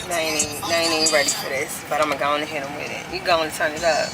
They ain't even ready for this, but I'm gonna go on and hit them with it. You go and turn it up.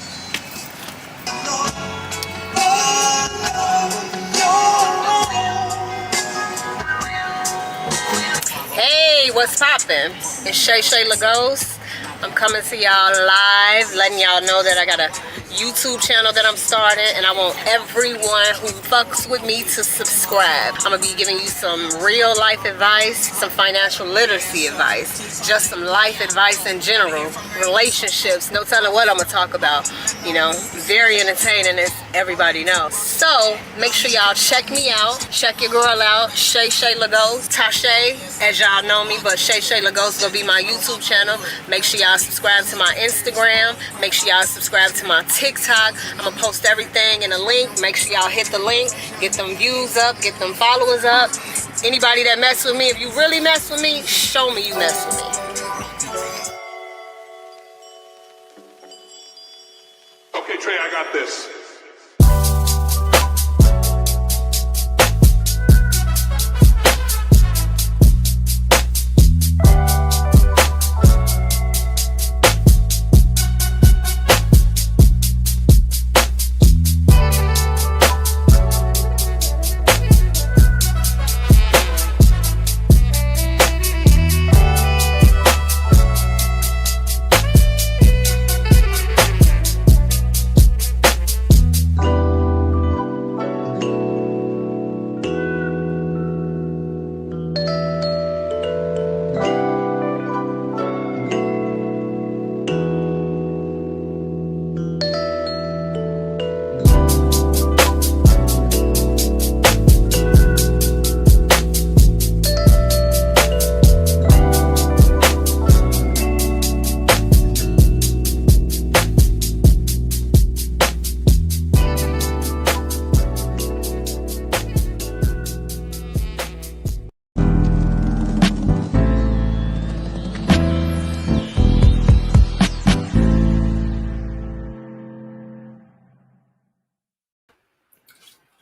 Hey, what's poppin'? It's ShayShayLaGhost. I'm coming to y'all live, letting y'all know that I got a YouTube channel that I'm starting, and I want everyone who fucks with me to subscribe. I'm gonna be giving you some real life advice, some financial literacy advice, just some life advice in general, relationships, no telling what I'm gonna talk about. You know, very entertaining, as everybody knows. So make sure y'all check me out, check your girl out, ShayShayLaGhost, Tashay, as y'all know me, but ShayShayLaGhost gonna be my YouTube channel. Make sure y'all subscribe to my Instagram. Make sure y'all subscribe to my TikTok. I'm gonna post everything in a link. Make sure y'all hit the link, get them views up, get them followers up. Anybody that mess with me, if you really mess with me, show me you mess with me. Okay, Trey, I got this.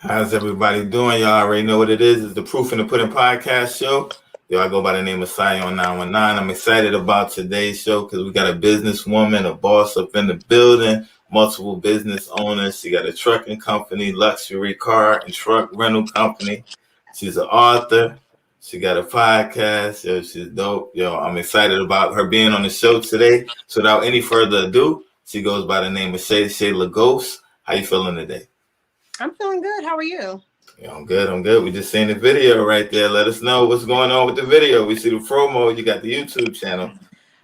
How's everybody doing? Y'all already know what it is. It's the Proof in the Pudding podcast show. Yo, I go by the name of Sion 919. I'm excited about today's show because we got a businesswoman, a boss up in the building, multiple business owners. She got a trucking company, luxury car and truck rental company. She's an author. She got a podcast. Yo, she's dope. Yo, I'm excited about her being on the show today. So without any further ado, she goes by the name of ShayShayLaGhost. How you feeling today? I'm feeling good. How are you? Yeah, I'm good. We just seen the video right there. Let us know what's going on with the video. We see the promo. You got the YouTube channel.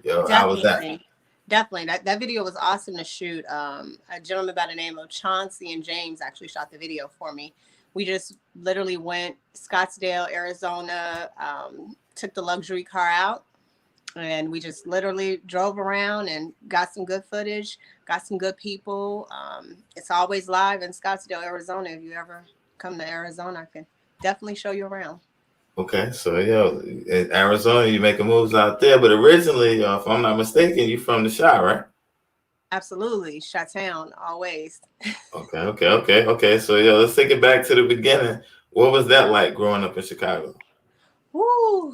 Yo, Definitely. how was that? Definitely. That video was awesome to shoot. A gentleman by the name of Chauncey and James actually shot the video for me. We just literally went Scottsdale, Arizona, took the luxury car out, and we just literally drove around and got some good footage, got some good people. It's always live in Scottsdale, Arizona. If you ever come to Arizona, I can definitely show you around. Okay, so yo, in Arizona, you making moves out there, but originally, if I'm not mistaken, you from the Chi, right? Absolutely, Chi-town, always. Okay. So yo, let's take it back to the beginning. What was that like growing up in Chicago? Woo!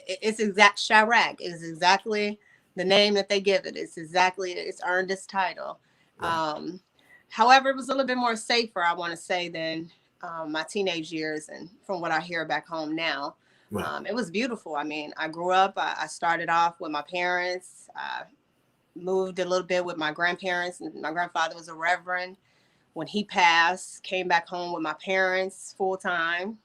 It's Chirac is exactly the name that they give it. It's earned its title. Right. However, it was a little bit more safer, I want to say, than my teenage years, and from what I hear back home now. Right. It was beautiful. I mean, I grew up, I started off with my parents. I moved a little bit with my grandparents. My grandfather was a reverend. When he passed, came back home with my parents full time,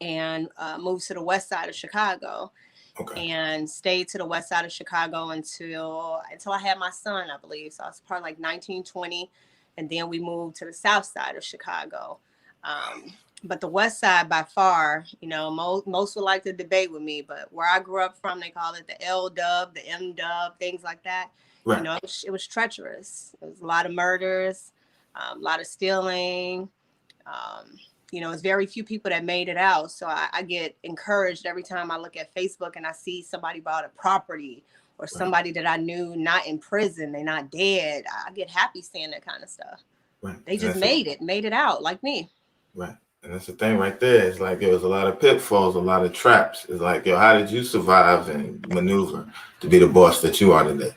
and moved to the west side of Chicago. Okay. And stayed to the west side of Chicago until I had my son, I believe. So I was probably like 19, 20. And then we moved to the south side of Chicago. But the west side, by far, you know, most would like to debate with me. But where I grew up from, they call it the L dub, the M dub, things like that. Right. You know, it was treacherous. It was a lot of murders, a lot of stealing. You know, it's very few people that made it out. So I get encouraged every time I look at Facebook and I see somebody bought a property or somebody that I knew not in prison, they're not dead. I get happy seeing that kind of stuff. Right. They just made it out like me. Right. And that's the thing right there. It's like there was a lot of pitfalls, a lot of traps. It's like, yo, how did you survive and maneuver to be the boss that you are today?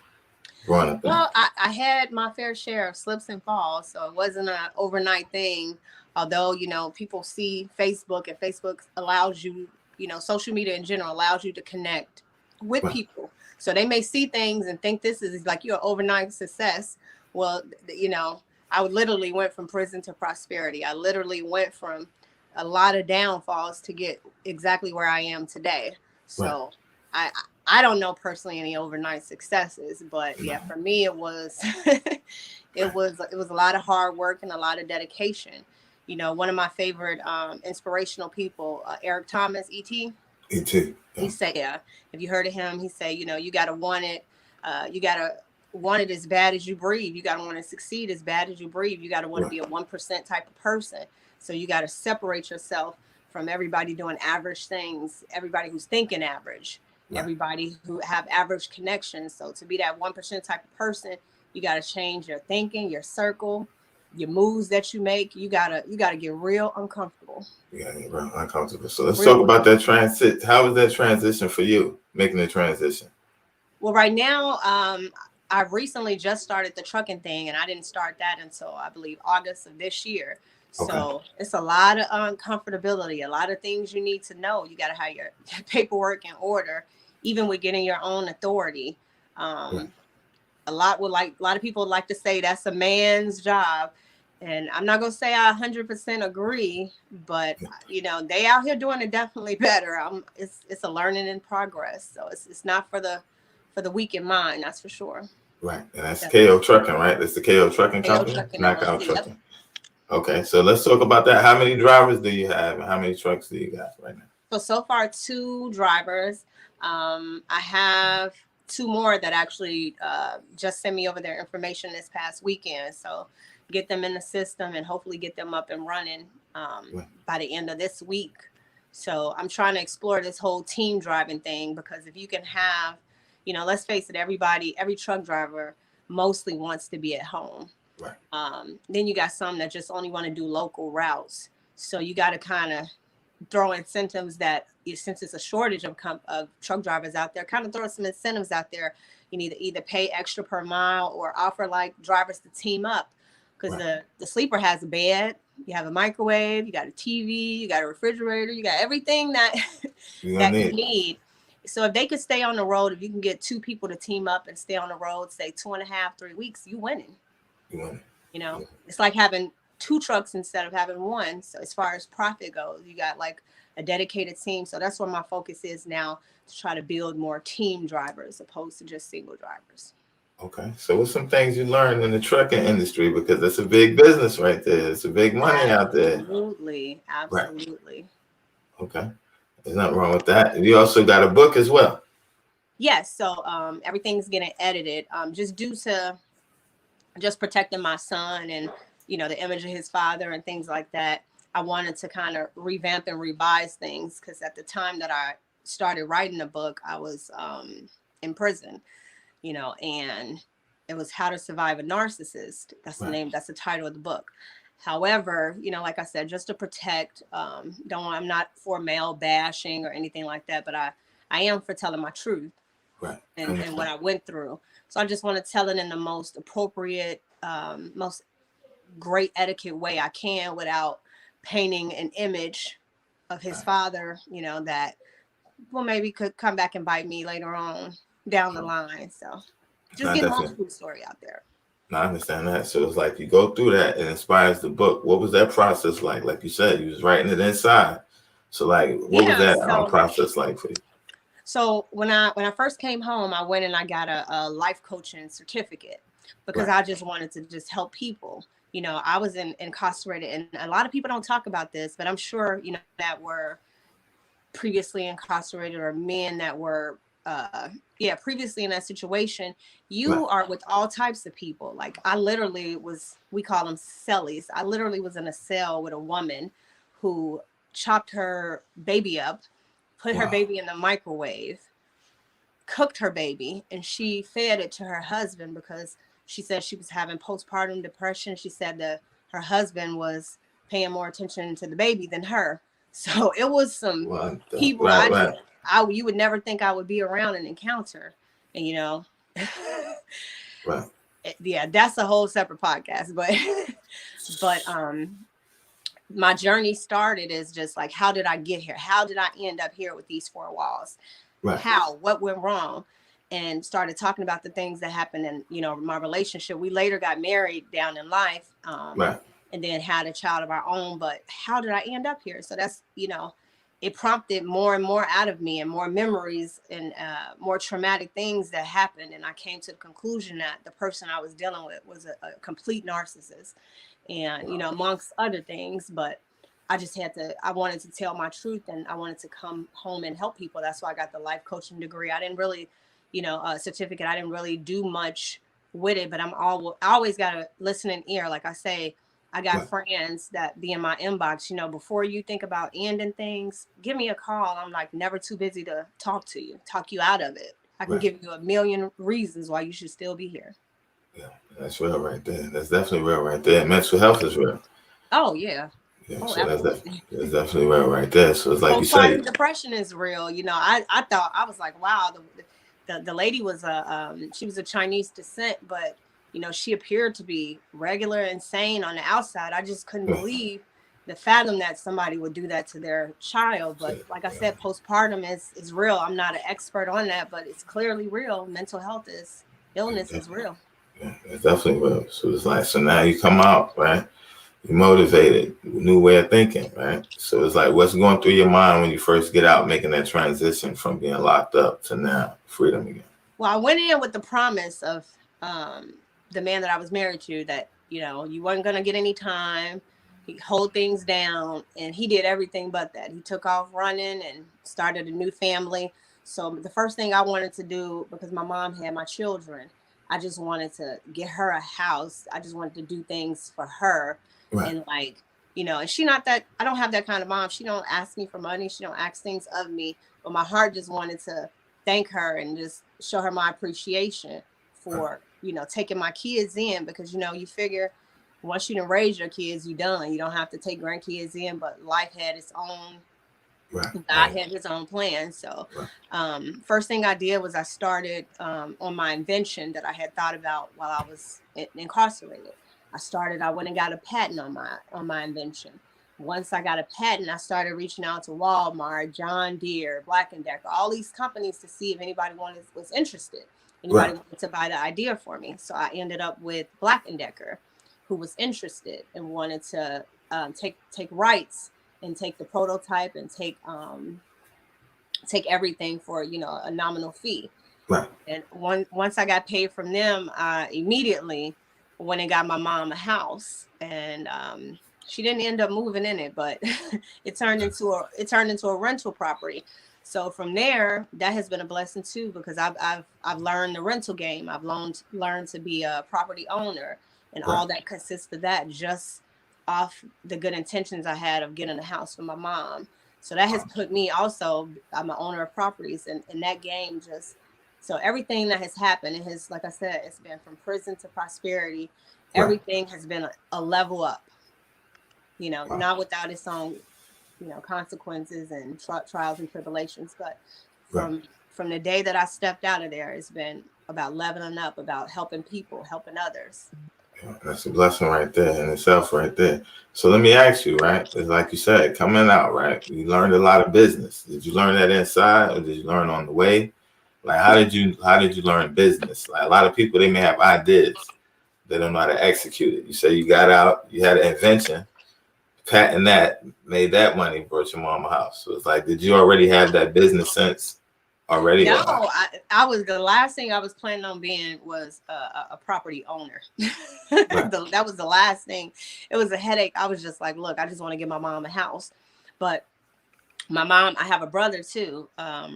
Growing up. Well, I had my fair share of slips and falls, so it wasn't an overnight thing. Although, people see Facebook, and Facebook allows you, social media in general allows you to connect with Right. people. So they may see things and think this is like your overnight success. Well, I literally went from prison to prosperity. I literally went from a lot of downfalls to get exactly where I am today. So right. I don't know personally any overnight successes, but yeah, for me it was it was a lot of hard work and a lot of dedication. One of my favorite inspirational people, Eric Thomas, E.T. E.T. Yeah. He said, yeah, if you heard of him, he said, you got to want it. You got to want it as bad as you breathe. You got to want to succeed as bad as you breathe. You got to want to be a 1% type of person. So you got to separate yourself from everybody doing average things, everybody who's thinking average, everybody who have average connections. So to be that 1% type of person, you got to change your thinking, your circle, your moves that you make. You gotta get real uncomfortable. Yeah, real uncomfortable. So let's talk about that transit. How was that transition for you, making the transition? Well, right now, I've recently just started the trucking thing, and I didn't start that until I believe August of this year. So it's a lot of uncomfortability, a lot of things you need to know. You got to have your paperwork in order, even with getting your own authority. A lot of people would like to say that's a man's job. And I'm not going to say I 100% agree, but they out here doing it definitely better. It's a learning in progress. So it's not for the weak in mind, that's for sure. Right. And that's KO Trucking, right? That's the KO Trucking Company? Trucking Knockout LLC, Trucking. Yep. Okay, so let's talk about that. How many drivers do you have, and how many trucks do you got right now? So far, 2 drivers. I have 2 more that actually just sent me over their information this past weekend. So get them in the system and hopefully get them up and running by the end of this week. So I'm trying to explore this whole team driving thing, because if you can have, let's face it, every truck driver mostly wants to be at home. Right. Then you got some that just only want to do local routes. So you got to kind of throw incentives that, since it's a shortage of truck drivers out there, kind of throw some incentives out there. You need to either pay extra per mile or offer like drivers to team up, because the sleeper has a bed, you have a microwave, you got a TV, you got a refrigerator, you got everything that you need. So if they could stay on the road, if you can get 2 people to team up and stay on the road, say 2.5, 3 weeks, you winning. It's like having 2 trucks instead of having 1. So as far as profit goes, you got like a dedicated team. So that's where my focus is now, to try to build more team drivers opposed to just single drivers. Okay. So what's some things you learned in the trucking industry? Because it's a big business right there. It's a big money out there. Absolutely. Right. Okay. There's nothing wrong with that. You also got a book as well. Yes. So everything's getting edited just due to just protecting my son and, the image of his father and things like that. I wanted to kind of revamp and revise things, because at the time that I started writing the book, I was in prison, and it was How to Survive a Narcissist. That's the name. That's the title of the book. However, like I said, just to protect, I'm not for male bashing or anything like that, but I am for telling my truth and what I went through. So I just want to tell it in the most appropriate, most great etiquette way I can, without painting an image of his father, that maybe could come back and bite me later on down the line. So just get the whole true story out there. No, I understand that. So it's like you go through that, it inspires the book. What was that process like? Like you said, you was writing it inside. So like, what was that process like for you? So when I first came home, I went and I got a life coaching certificate, because I just wanted to just help people. I was incarcerated, and a lot of people don't talk about this, but I'm sure, that were previously incarcerated, or men that were previously in that situation, you are with all types of people. Like I literally we call them cellies. I literally was in a cell with a woman who chopped her baby up, put her baby in the microwave, cooked her baby, and she fed it to her husband, because she said she was having postpartum depression. She said that her husband was paying more attention to the baby than her. So it was some people right. You would never think I would be around and encounter. And you know, Right. yeah, that's a whole separate podcast. But my journey started as just like, how did I get here? How did I end up here with these four walls? Right. How? What went wrong? And started talking about the things that happened in, you know, my relationship. We later got married down in life, Right. and then had a child of our own. But how did I end up here? So that's, you know, it prompted more and more out of me, and more memories, and more traumatic things that happened. And I came to the conclusion that the person I was dealing with was a complete narcissist, and, you know, amongst other things. But I wanted to tell my truth, and I wanted to come home and help people. That's why I got the life coaching degree. I didn't really, you know, certificate. I didn't really do much with it, but I always got a listening ear. Like I say, I got friends that be in my inbox, you know, before you think about ending things, give me a call. I'm like, never too busy to talk you out of it. I can give you a million reasons why you should still be here. Yeah, that's real right there. That's definitely real right there. Mental health is real. Oh, yeah. Yeah, Oh, so that's definitely real right there. So it's like you say, depression is real. You know, I thought, I was like, wow, the lady was she was a Chinese descent, but you know, she appeared to be regular, insane on the outside. I just couldn't believe fathom that somebody would do that to their child. But like I said, postpartum is real. I'm not an expert on that, but it's clearly real. Mental health illness is real. Yeah, it's definitely real. So it's like, so now you come out, right? You're motivated, new way of thinking, right? So it's like, what's going through your mind when you first get out, making that transition from being locked up to now freedom again? Well, I went in with the promise of the man that I was married to, that, you know, you weren't going to get any time. He'd hold things down, and he did everything but that. He took off running and started a new family. So the first thing I wanted to do, because my mom had my children, I just wanted to get her a house. I just wanted to do things for her. Right. And like, you know, and I don't have that kind of mom. She don't ask me for money. She don't ask things of me. But my heart just wanted to thank her and just show her my appreciation for, you know, taking my kids in, because, you know, you figure once you done raise your kids, you done. You don't have to take grandkids in, but life had its own, God had his own plan. So first thing I did was I started on my invention that I had thought about while I was incarcerated. I went and got a patent on my invention. Once I got a patent, I started reaching out to Walmart, John Deere, Black & Decker, all these companies to see if anybody was interested. Anybody wanted to buy the idea for me. So I ended up with Black & Decker, who was interested and wanted to take rights and take the prototype and take everything for, you know, a nominal fee. Right. And once I got paid from them, I immediately went and got my mom a house, and she didn't end up moving in it, but it turned into a rental property. So from there, that has been a blessing too, because I've learned the rental game. I've learned to be a property owner, and all that consists of that, just off the good intentions I had of getting a house for my mom. So that has put me also, I'm an owner of properties, and that game just, so everything that has happened, it has, like I said, it's been from prison to prosperity. Everything has been a level up, you know, not without its own, you know, consequences and trials and tribulations. But from the day that I stepped out of there, it's been about leveling up, about helping people, helping others. That's a blessing right there in itself, right there. So let me ask you, right? It's like you said, coming out, right? You learned a lot of business. Did you learn that inside, or did you learn on the way? Like, how did you learn business? Like, a lot of people, they may have ideas, they don't know how to execute it. You say you got out, you had an invention, patent that, made that money, brought your mom a house. So it's like, did you already have that business sense already? No, I was, the last thing I was planning on being was a property owner. That was the last thing. It was a headache. I was just like, look, I just want to get my mom a house. But my mom, I have a brother too,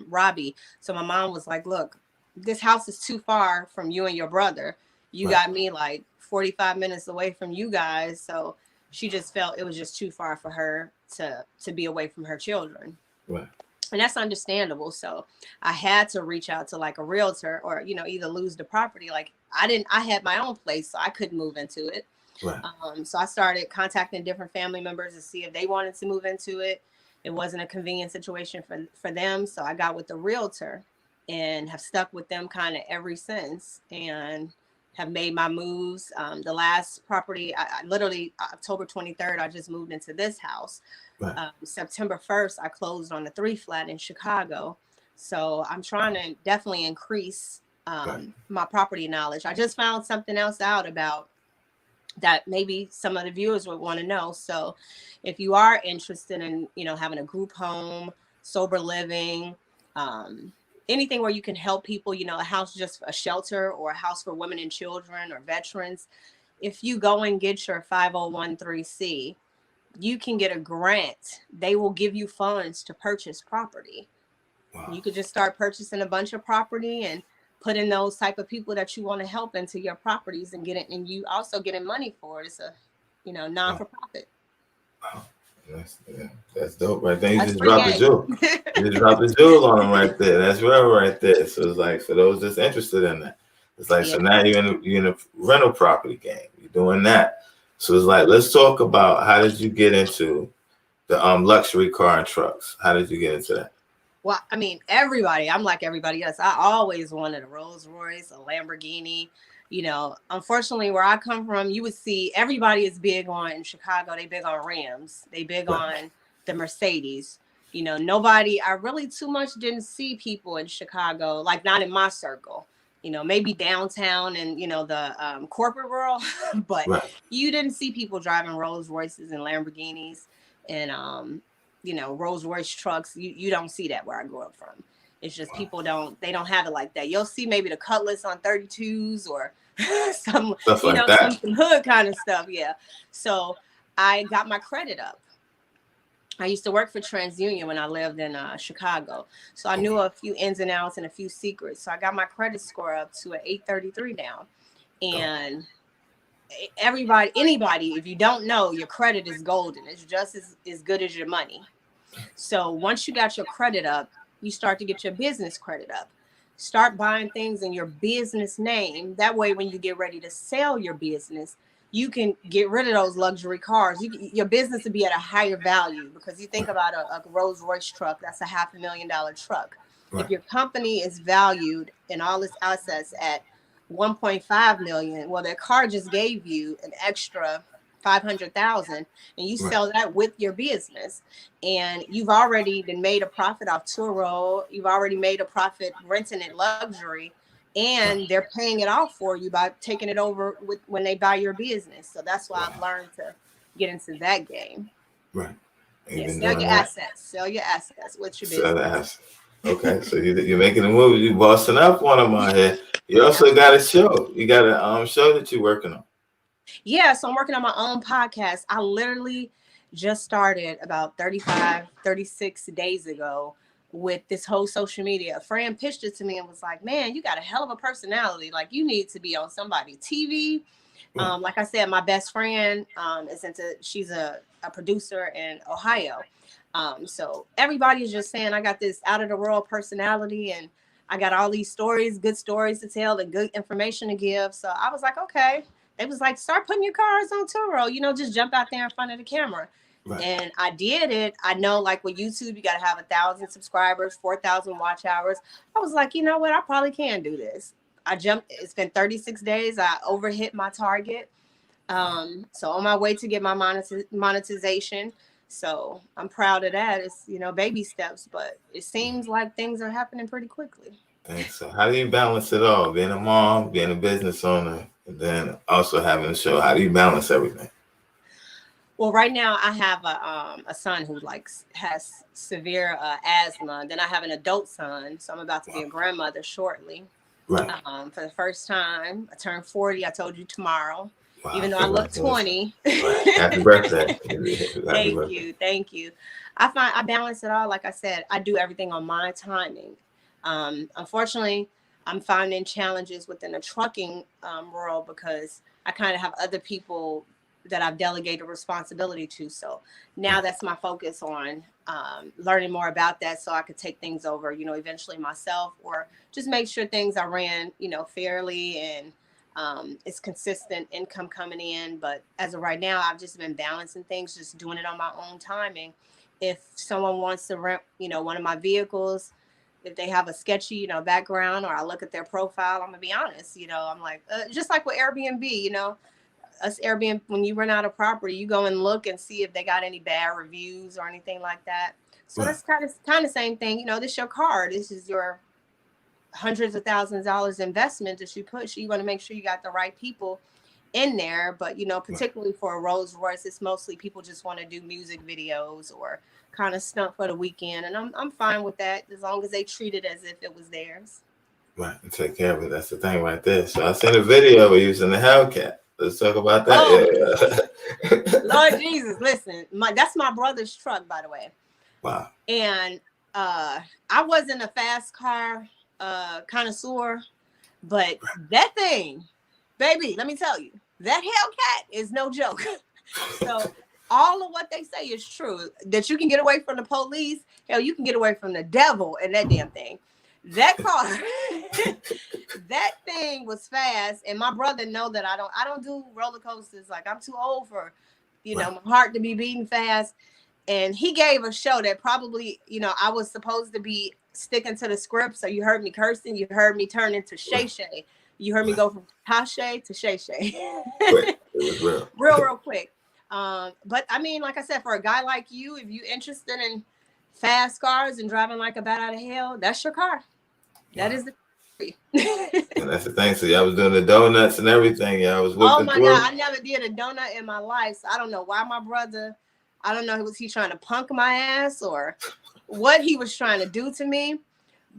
Robbie. So my mom was like, look, this house is too far from you and your brother. You got me like 45 minutes away from you guys. So she just felt it was just too far for her to be away from her children. Right. And that's understandable. So I had to reach out to like a realtor, or, you know, either lose the property. Like I had my own place, so I couldn't move into it. Right. So I started contacting different family members to see if they wanted to move into it. It wasn't a convenient situation for them. So I got with the realtor and have stuck with them kind of ever since, and have made my moves. The last property, I literally October 23rd, I just moved into this house. Right. September 1st, I closed on the 3-flat in Chicago. So I'm trying to definitely increase my property knowledge. I just found something else out about that maybe some of the viewers would want to know. So if you are interested in, having a group home, sober living, anything where you can help people, a house, just a shelter, or a house for women and children or veterans, if you go and get your 5013C, you can get a grant. They will give you funds to purchase property. Wow. You could just start purchasing a bunch of property and put in those type of people that you want to help into your properties and get it. And you also getting money for it. It's a, non-for-profit. Wow. That's dope right there. You That's just dropped the jewel. You just dropped the jewel on them right there. That's real right there. So it's like, for those that's interested in that, it's like, so now you're in a rental property game. You're doing that. So it's like, let's talk about, how did you get into the luxury car and trucks? How did you get into that? Well, I mean, I'm like everybody else. I always wanted a Rolls Royce, a Lamborghini. Unfortunately, where I come from, you would see everybody is big on, in Chicago, they big on Rams. They big on the Mercedes. I really too much didn't see people in Chicago, like not in my circle. Maybe downtown and, the corporate world, but you didn't see people driving Rolls Royces and Lamborghinis and, Rolls Royce trucks. You don't see that where I grew up from. It's just people don't have it like that. You'll see maybe the Cutlass on 32s or some, stuff like that. some hood kind of stuff. Yeah. So I got my credit up. I used to work for TransUnion when I lived in Chicago. So I knew a few ins and outs and a few secrets. So I got my credit score up to an 833 now. And anybody, if you don't know, your credit is golden. It's just as good as your money. So once you got your credit up, you start to get your business credit up. Start buying things in your business name. That way, when you get ready to sell your business, you can get rid of those luxury cars. Your business would be at a higher value, because you think about a Rolls Royce truck, that's a $500,000 truck. Right. If your company is valued in all its assets at 1.5 million, well, their car just gave you an extra 500,000, and you sell that with your business, and you've already been made a profit off Turo. You've already made a profit renting it luxury, and they're paying it off for you by taking it over when they buy your business. So that's why I've learned to get into that game. Right. Sell your assets. Sell your assets. What's your business? Sell the assets. Okay, so you're making a move. You're bossing up one of my head. You also got a show. You got a show that you're working on. Yeah, so I'm working on my own podcast. I literally just started about 36 days ago with this whole social media. A friend pitched it to me and was like, man, you got a hell of a personality. Like, you need to be on somebody's TV. Like I said, my best friend she's a producer in Ohio. So everybody is just saying I got this out of the world personality, and I got all these stories, good stories to tell and good information to give. So I was like, okay. It was like, start putting your cars on Turo, just jump out there in front of the camera. Right. And I did it. I know, like with YouTube, you got to have 1,000 subscribers, 4,000 watch hours. I was like, you know what? I probably can do this. I jumped. It's been 36 days. I overhit my target. So on my way to get my monetization. So I'm proud of that. It's, baby steps, but it seems like things are happening pretty quickly. Thanks. So how do you balance it all? Being a mom, being a business owner, and then also having a show. How do you balance everything? Well, right now I have a son who has severe asthma. Then I have an adult son, so I'm about to be a grandmother shortly. Right. For the first time, I turned 40. I told you tomorrow. Wow, even though I look 20. Right. Happy birthday! Thank you. I balance it all. Like I said, I do everything on my timing. Unfortunately, I'm finding challenges within the trucking world because I kind of have other people that I've delegated responsibility to. So now that's my focus on learning more about that, so I could take things over, eventually myself, or just make sure things are ran, fairly and It's consistent income coming in, but as of right now, I've just been balancing things, just doing it on my own timing. If someone wants to rent, one of my vehicles, if they have a sketchy, background, or I look at their profile, I'm gonna be honest, I'm like, just like with Airbnb, us Airbnb, when you rent out a property, you go and look and see if they got any bad reviews or anything like that. So that's kind of same thing. This is your car. This is your hundreds of thousands of dollars investment that you put. So you want to make sure you got the right people in there. But particularly for a Rolls Royce, it's mostly people just want to do music videos or kind of stunt for the weekend, and I'm fine with that as long as they treat it as if it was theirs. Right, and take care of it. That's the thing right there. So I seen a video of you using the Hellcat. Let's talk about that. Oh, yeah. Lord Jesus, listen, that's my brother's truck, by the way. Wow. And I wasn't a fast car connoisseur, but that thing, baby, let me tell you, that Hellcat is no joke. So all of what they say is true. That you can get away from the police. Hell, you can get away from the devil in that damn thing. That car, that thing was fast. And my brother know that I don't do roller coasters. Like, I'm too old for, my heart to be beating fast. And he gave a show that probably, I was supposed to be sticking to the script. So you heard me cursing. You heard me turn into Shay Shay. You heard me go from Tashay to Shay Shay. It was real quick. But I mean, like I said, for a guy like you, if you're interested in fast cars and driving like a bat out of hell, that's your car. That is the and that's the thing. So I was doing the donuts and everything. Yeah, I was oh my God, I never did a donut in my life. So I don't know why my brother, I don't know, was he trying to punk my ass or what he was trying to do to me.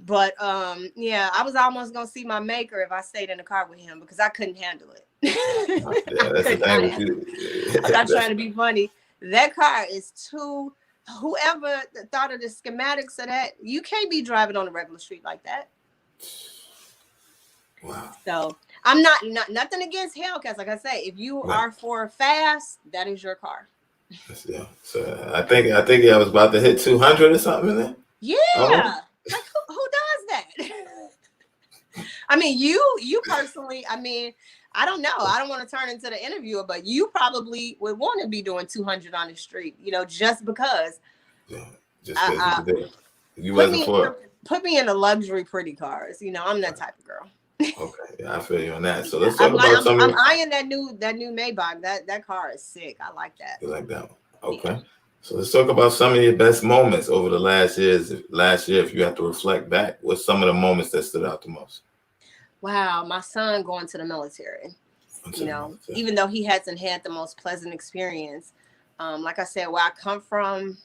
But yeah, I was almost gonna see my maker if I stayed in the car with him because I couldn't handle it. Yeah, that's the thing with you. I'm not trying to be funny. That car is too. Whoever thought of the schematics of that, you can't be driving on a regular street like that. Wow. So I'm not nothing against Hellcats. Like I say, if you are for fast, that is your car. Yeah. So I think I was about to hit 200 or something in there. Yeah. Like who does that? I mean, you personally. I mean, I don't know. I don't want to turn into the interviewer, but you probably would want to be doing 200 on the street, just because. Yeah, just because you wasn't for it. Put me in the luxury pretty cars. I'm that type of girl. Okay, yeah, I feel you on that. So let's talk about something. I'm eyeing that new Maybach. That car is sick. I like that. You like that one? Okay. Yeah. So let's talk about some of your best moments over the last year. If you have to reflect back, what's some of the moments that stood out the most? Wow, my son going to the military. Even though he hasn't had the most pleasant experience. Like I said, where I come from,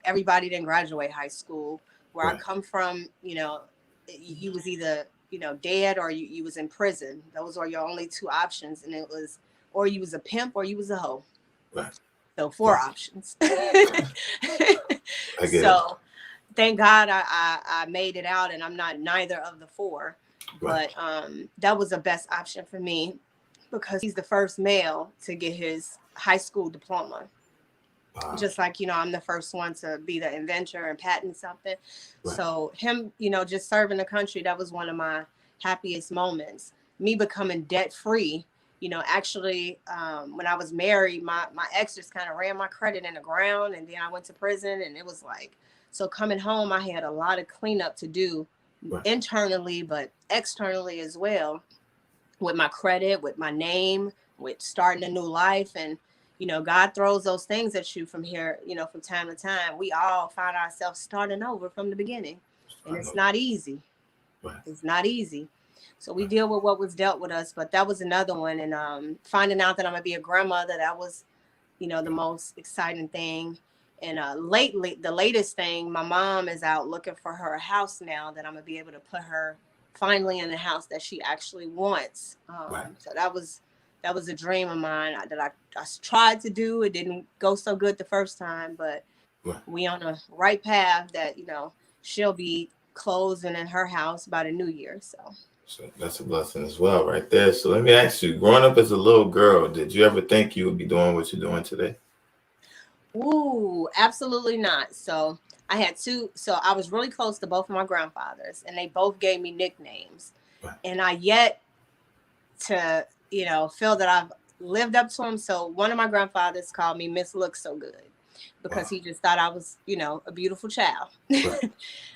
everybody didn't graduate high school. Where I come from, you was either, dead or you was in prison. Those are your only two options. And it was, or you was a pimp or you was a hoe. Right. So 4 options. I get so thank God I made it out and I'm not neither of the 4. Right. But that was the best option for me because he's the first male to get his high school diploma. Wow. Just like, I'm the first one to be the inventor and patent something. Right. So him, just serving the country, that was one of my happiest moments. Me becoming debt free. Actually, when I was married, my ex just kind of ran my credit in the ground, and then I went to prison, and it was like, so coming home, I had a lot of cleanup to do internally, but externally as well, with my credit, with my name, with starting a new life. And, God throws those things at you from here, from time to time. We all find ourselves starting over from the beginning, and it's not easy. Right. It's not easy. So we deal with what was dealt with us, but that was another one. And finding out that I'm gonna be a grandmother, that was, the most exciting thing. And lately, the latest thing, my mom is out looking for her house now that I'm gonna be able to put her finally in the house that she actually wants. So that was a dream of mine that I tried to do. It didn't go so good the first time, but we on the right path that, she'll be closing in her house by the new year. So that's a blessing as well right there. So let me ask you, growing up as a little girl, did you ever think you would be doing what you're doing today? Ooh, absolutely not. So I had 2. So I was really close to both of my grandfathers, and they both gave me nicknames. Right. And I yet to, feel that I've lived up to them. So one of my grandfathers called me Miss Look So Good because he just thought I was, a beautiful child. Right.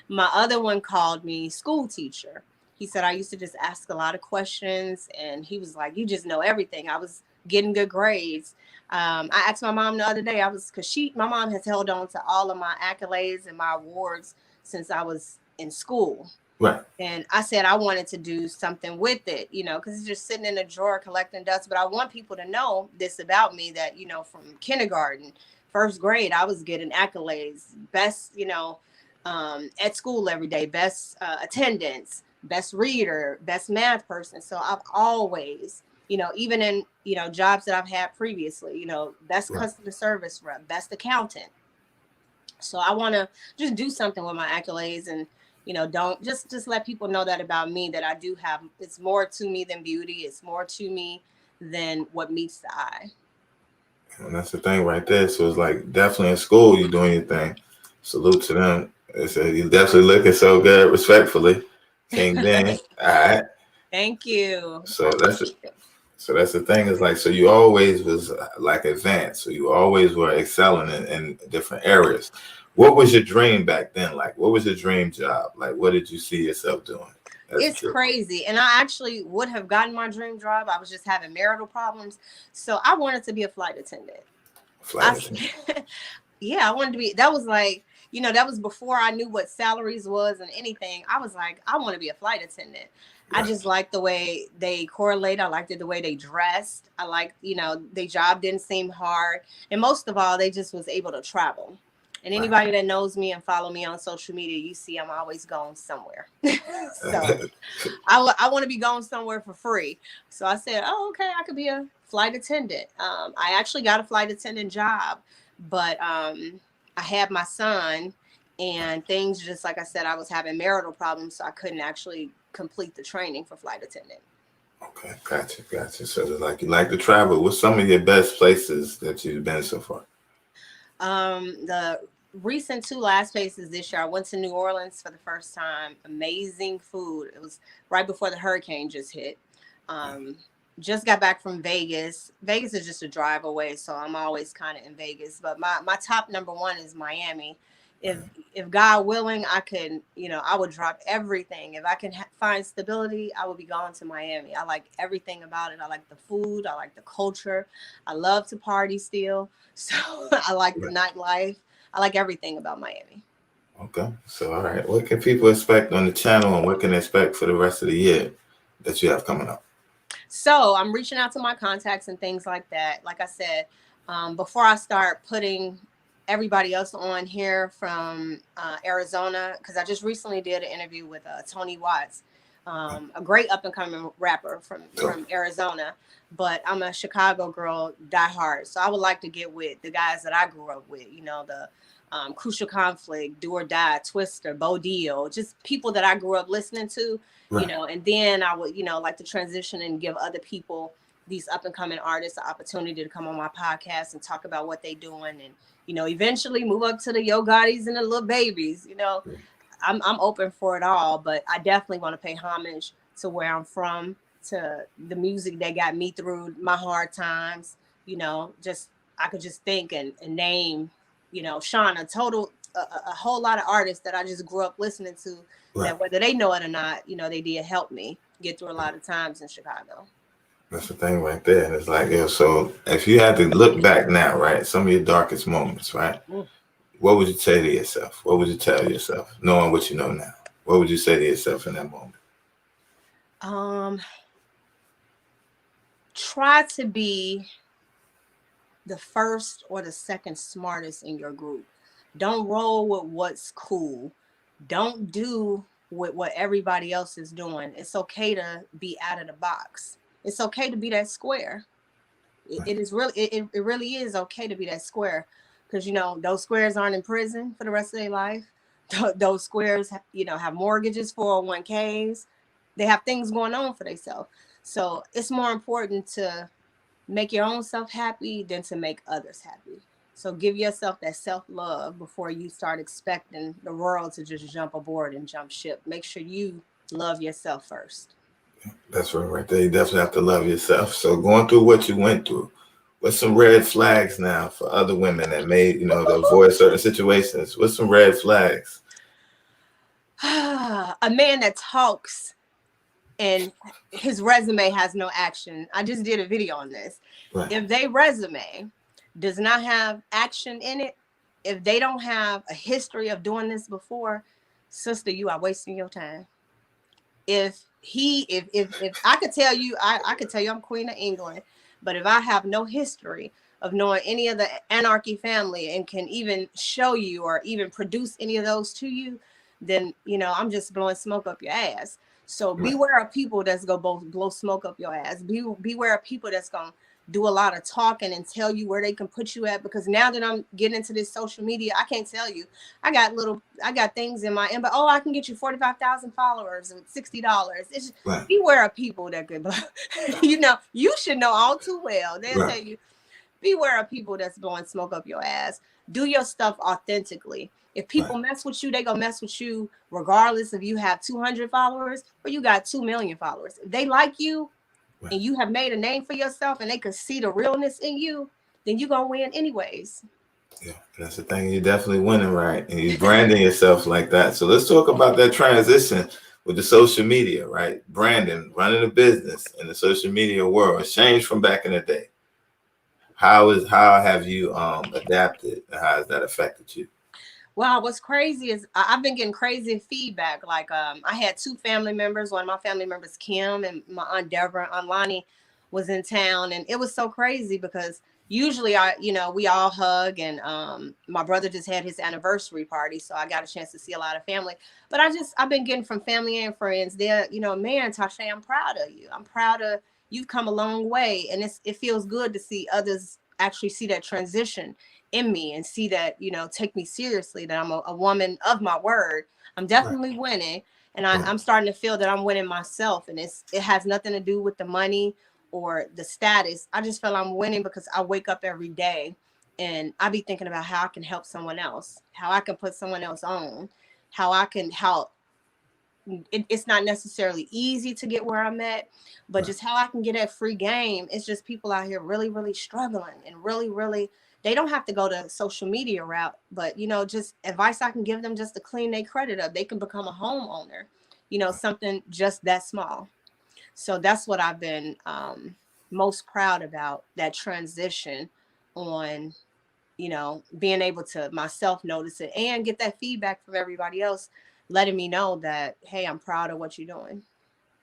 My other one called me school teacher. He said I used to just ask a lot of questions, and he was like, "You just know everything." I was getting good grades. I asked my mom the other day. My mom has held on to all of my accolades and my awards since I was in school. Right. And I said I wanted to do something with it, because it's just sitting in a drawer collecting dust. But I want people to know this about me, that, from kindergarten, first grade, I was getting accolades, best, at school every day, best attendance, best reader, best math person. So I've always, even in, jobs that I've had previously, best customer service rep, best accountant. So I want to just do something with my accolades, and, don't just let people know that about me, that I do have, it's more to me than beauty. It's more to me than what meets the eye. And that's the thing right there. So it's like, definitely in school, you're doing your thing. Salute to them. You're definitely looking so good, respectfully. King Dan. All right. Thank you. So that's the thing, is like, so you always was like advanced. So you always were excelling in different areas. What was your dream back then? Like, what was your dream job? Like, what did you see yourself doing? It's crazy. And I actually would have gotten my dream job. I was just having marital problems. So I wanted to be a flight attendant. Yeah, I wanted to be. That was like, that was before I knew what salaries was and anything. I was like, I want to be a flight attendant. Right. I just liked the way they correlate. I liked the way they dressed. I liked, their job didn't seem hard. And most of all, they just was able to travel. And anybody that knows me and follow me on social media, you see I'm always going somewhere. So I want to be going somewhere for free. So I said, oh, okay, I could be a flight attendant. I actually got a flight attendant job, but I had my son, and things, just like I said, I was having marital problems, so I couldn't actually complete the training for flight attendant. Okay, gotcha. So like, you like to travel. What's some of your best places that you've been so far? The recent 2 last places this year, I went to New Orleans for the first time. Amazing food. It was right before the hurricane just hit. Just got back from Vegas. Vegas is just a drive away, so I'm always kind of in Vegas. But my top number one is Miami. If God willing, I can, I would drop everything. If I can find stability, I would be going to Miami. I like everything about it. I like the food. I like the culture. I love to party still. So I like the nightlife. I like everything about Miami. Okay. So, all right. What can people expect on the channel, and what can they expect for the rest of the year that you have coming up? So I'm reaching out to my contacts and things like that. Like I said, before I start putting everybody else on here from Arizona, because I just recently did an interview with Tony Watts, a great up and coming rapper from Arizona. But I'm a Chicago girl, diehard. So I would like to get with the guys that I grew up with, the Crucial Conflict, Do or Die, Twister, Bo Dio, just people that I grew up listening to, and then I would, like to transition and give other people, these up and coming artists, the opportunity to come on my podcast and talk about what they're doing, and, eventually move up to the Yo Gottis and the Lil Babies. I'm open for it all, but I definitely want to pay homage to where I'm from, to the music that got me through my hard times. Just I could just think and name, Sean, a whole lot of artists that I just grew up listening to, that whether they know it or not, they did help me get through a lot of times in Chicago. That's the thing right there. And it's like, so if you had to look back now, right, some of your darkest moments, right, what would you say to yourself? What would you tell yourself, knowing what you know now? What would you say to yourself in that moment? Try to be the first or the second smartest in your group. Don't roll with what's cool. Don't do with what everybody else is doing. It's okay to be out of the box. It's okay to be that square. It really is okay to be that square, because those squares aren't in prison for the rest of their life. Those squares, have mortgages, 401ks. They have things going on for themselves. So it's more important to make your own self happy than to make others happy. So give yourself that self-love before you start expecting the world to just jump aboard and jump ship. Make sure you love yourself first. That's right there. You definitely have to love yourself. So going through what you went through, what's some red flags now for other women that may, to avoid certain situations? What's some red flags? A man that talks and his resume has no action. I just did a video on this. Right. If they resume does not have action in it, if they don't have a history of doing this before, sister, you are wasting your time. If I could tell you, I could tell you I'm Queen of England, but if I have no history of knowing any of the anarchy family and can even show you or even produce any of those to you, then I'm just blowing smoke up your ass. So beware of people that's gonna both blow smoke up your ass. Beware of people that's gonna do a lot of talking and tell you where they can put you at, because now that I'm getting into this social media, I can't tell you. I got things in my inbox. Oh, I can get you 45,000 followers with $60. It's just, beware of people that could, you should know all too well. They'll tell you, beware of people that's blowing smoke up your ass. Do your stuff authentically. If people mess with you, they gonna mess with you regardless if you have 200 followers or you got 2 million followers. If they like you and you have made a name for yourself and they can see the realness in you, then you're gonna win anyways. Yeah, that's the thing. You're definitely winning, right? And you're branding yourself like that. So let's talk about that transition with the social media, right? Branding, running a business in the social media world has changed from back in the day. How have you adapted? How has that affected you? Well, what's crazy is I've been getting crazy feedback. Like I had 2 family members. One of my family members, Kim, and my aunt Deborah, Aunt Lonnie, was in town, and it was so crazy because usually we all hug, and my brother just had his anniversary party, so I got a chance to see a lot of family. But I've been getting from family and friends. They're man, Tasha, I'm proud of you. I'm proud of you've come a long way, and it feels good to see others actually see that transition in me and see that take me seriously, that I'm a woman of my word. I'm definitely winning, and I'm starting to feel that I'm winning myself, and it has nothing to do with the money or the status. I just feel I'm winning because I wake up every day and I be thinking about how I can help someone else, how I can put someone else on, how I can help. It's not necessarily easy to get where I'm at, but just how I can get that free game. It's just people out here really, really struggling and really, really, they don't have to go to social media route, but just advice I can give them just to clean their credit up. They can become a homeowner, something just that small. So that's what I've been most proud about, that transition on, being able to myself notice it and get that feedback from everybody else, letting me know that, hey, I'm proud of what you're doing.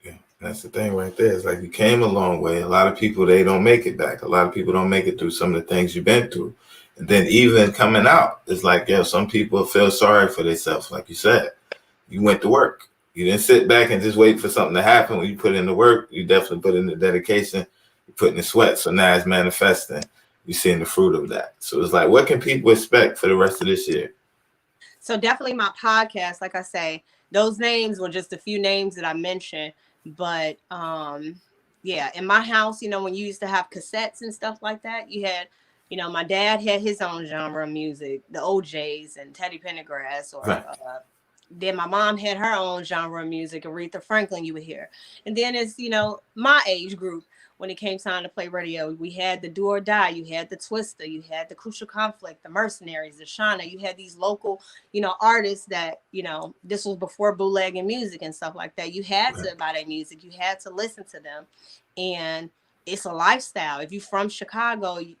Yeah, that's the thing right there. It's like you came a long way. A lot of people, they don't make it back. A lot of people don't make it through some of the things you've been through. And then even coming out, it's like, some people feel sorry for themselves. Like you said, you went to work. You didn't sit back and just wait for something to happen. When you put in the work, you definitely put in the dedication, you put in the sweat. So now it's manifesting. You're seeing the fruit of that. So it's like, what can people expect for the rest of this year? So definitely my podcast, like I say, those names were just a few names that I mentioned. But yeah, in my house, when you used to have cassettes and stuff like that, you had, my dad had his own genre of music, the OJs and Teddy Pendergrass, or then my mom had her own genre of music, Aretha Franklin you would hear. And then it's, my age group, when it came time to play radio, we had the Do or Die, you had the Twister, you had the Crucial Conflict, the Mercenaries, the Shauna, you had these local, artists that, this was before bootlegging music and stuff like that. You had to buy their music, you had to listen to them. And it's a lifestyle. If you're from Chicago, you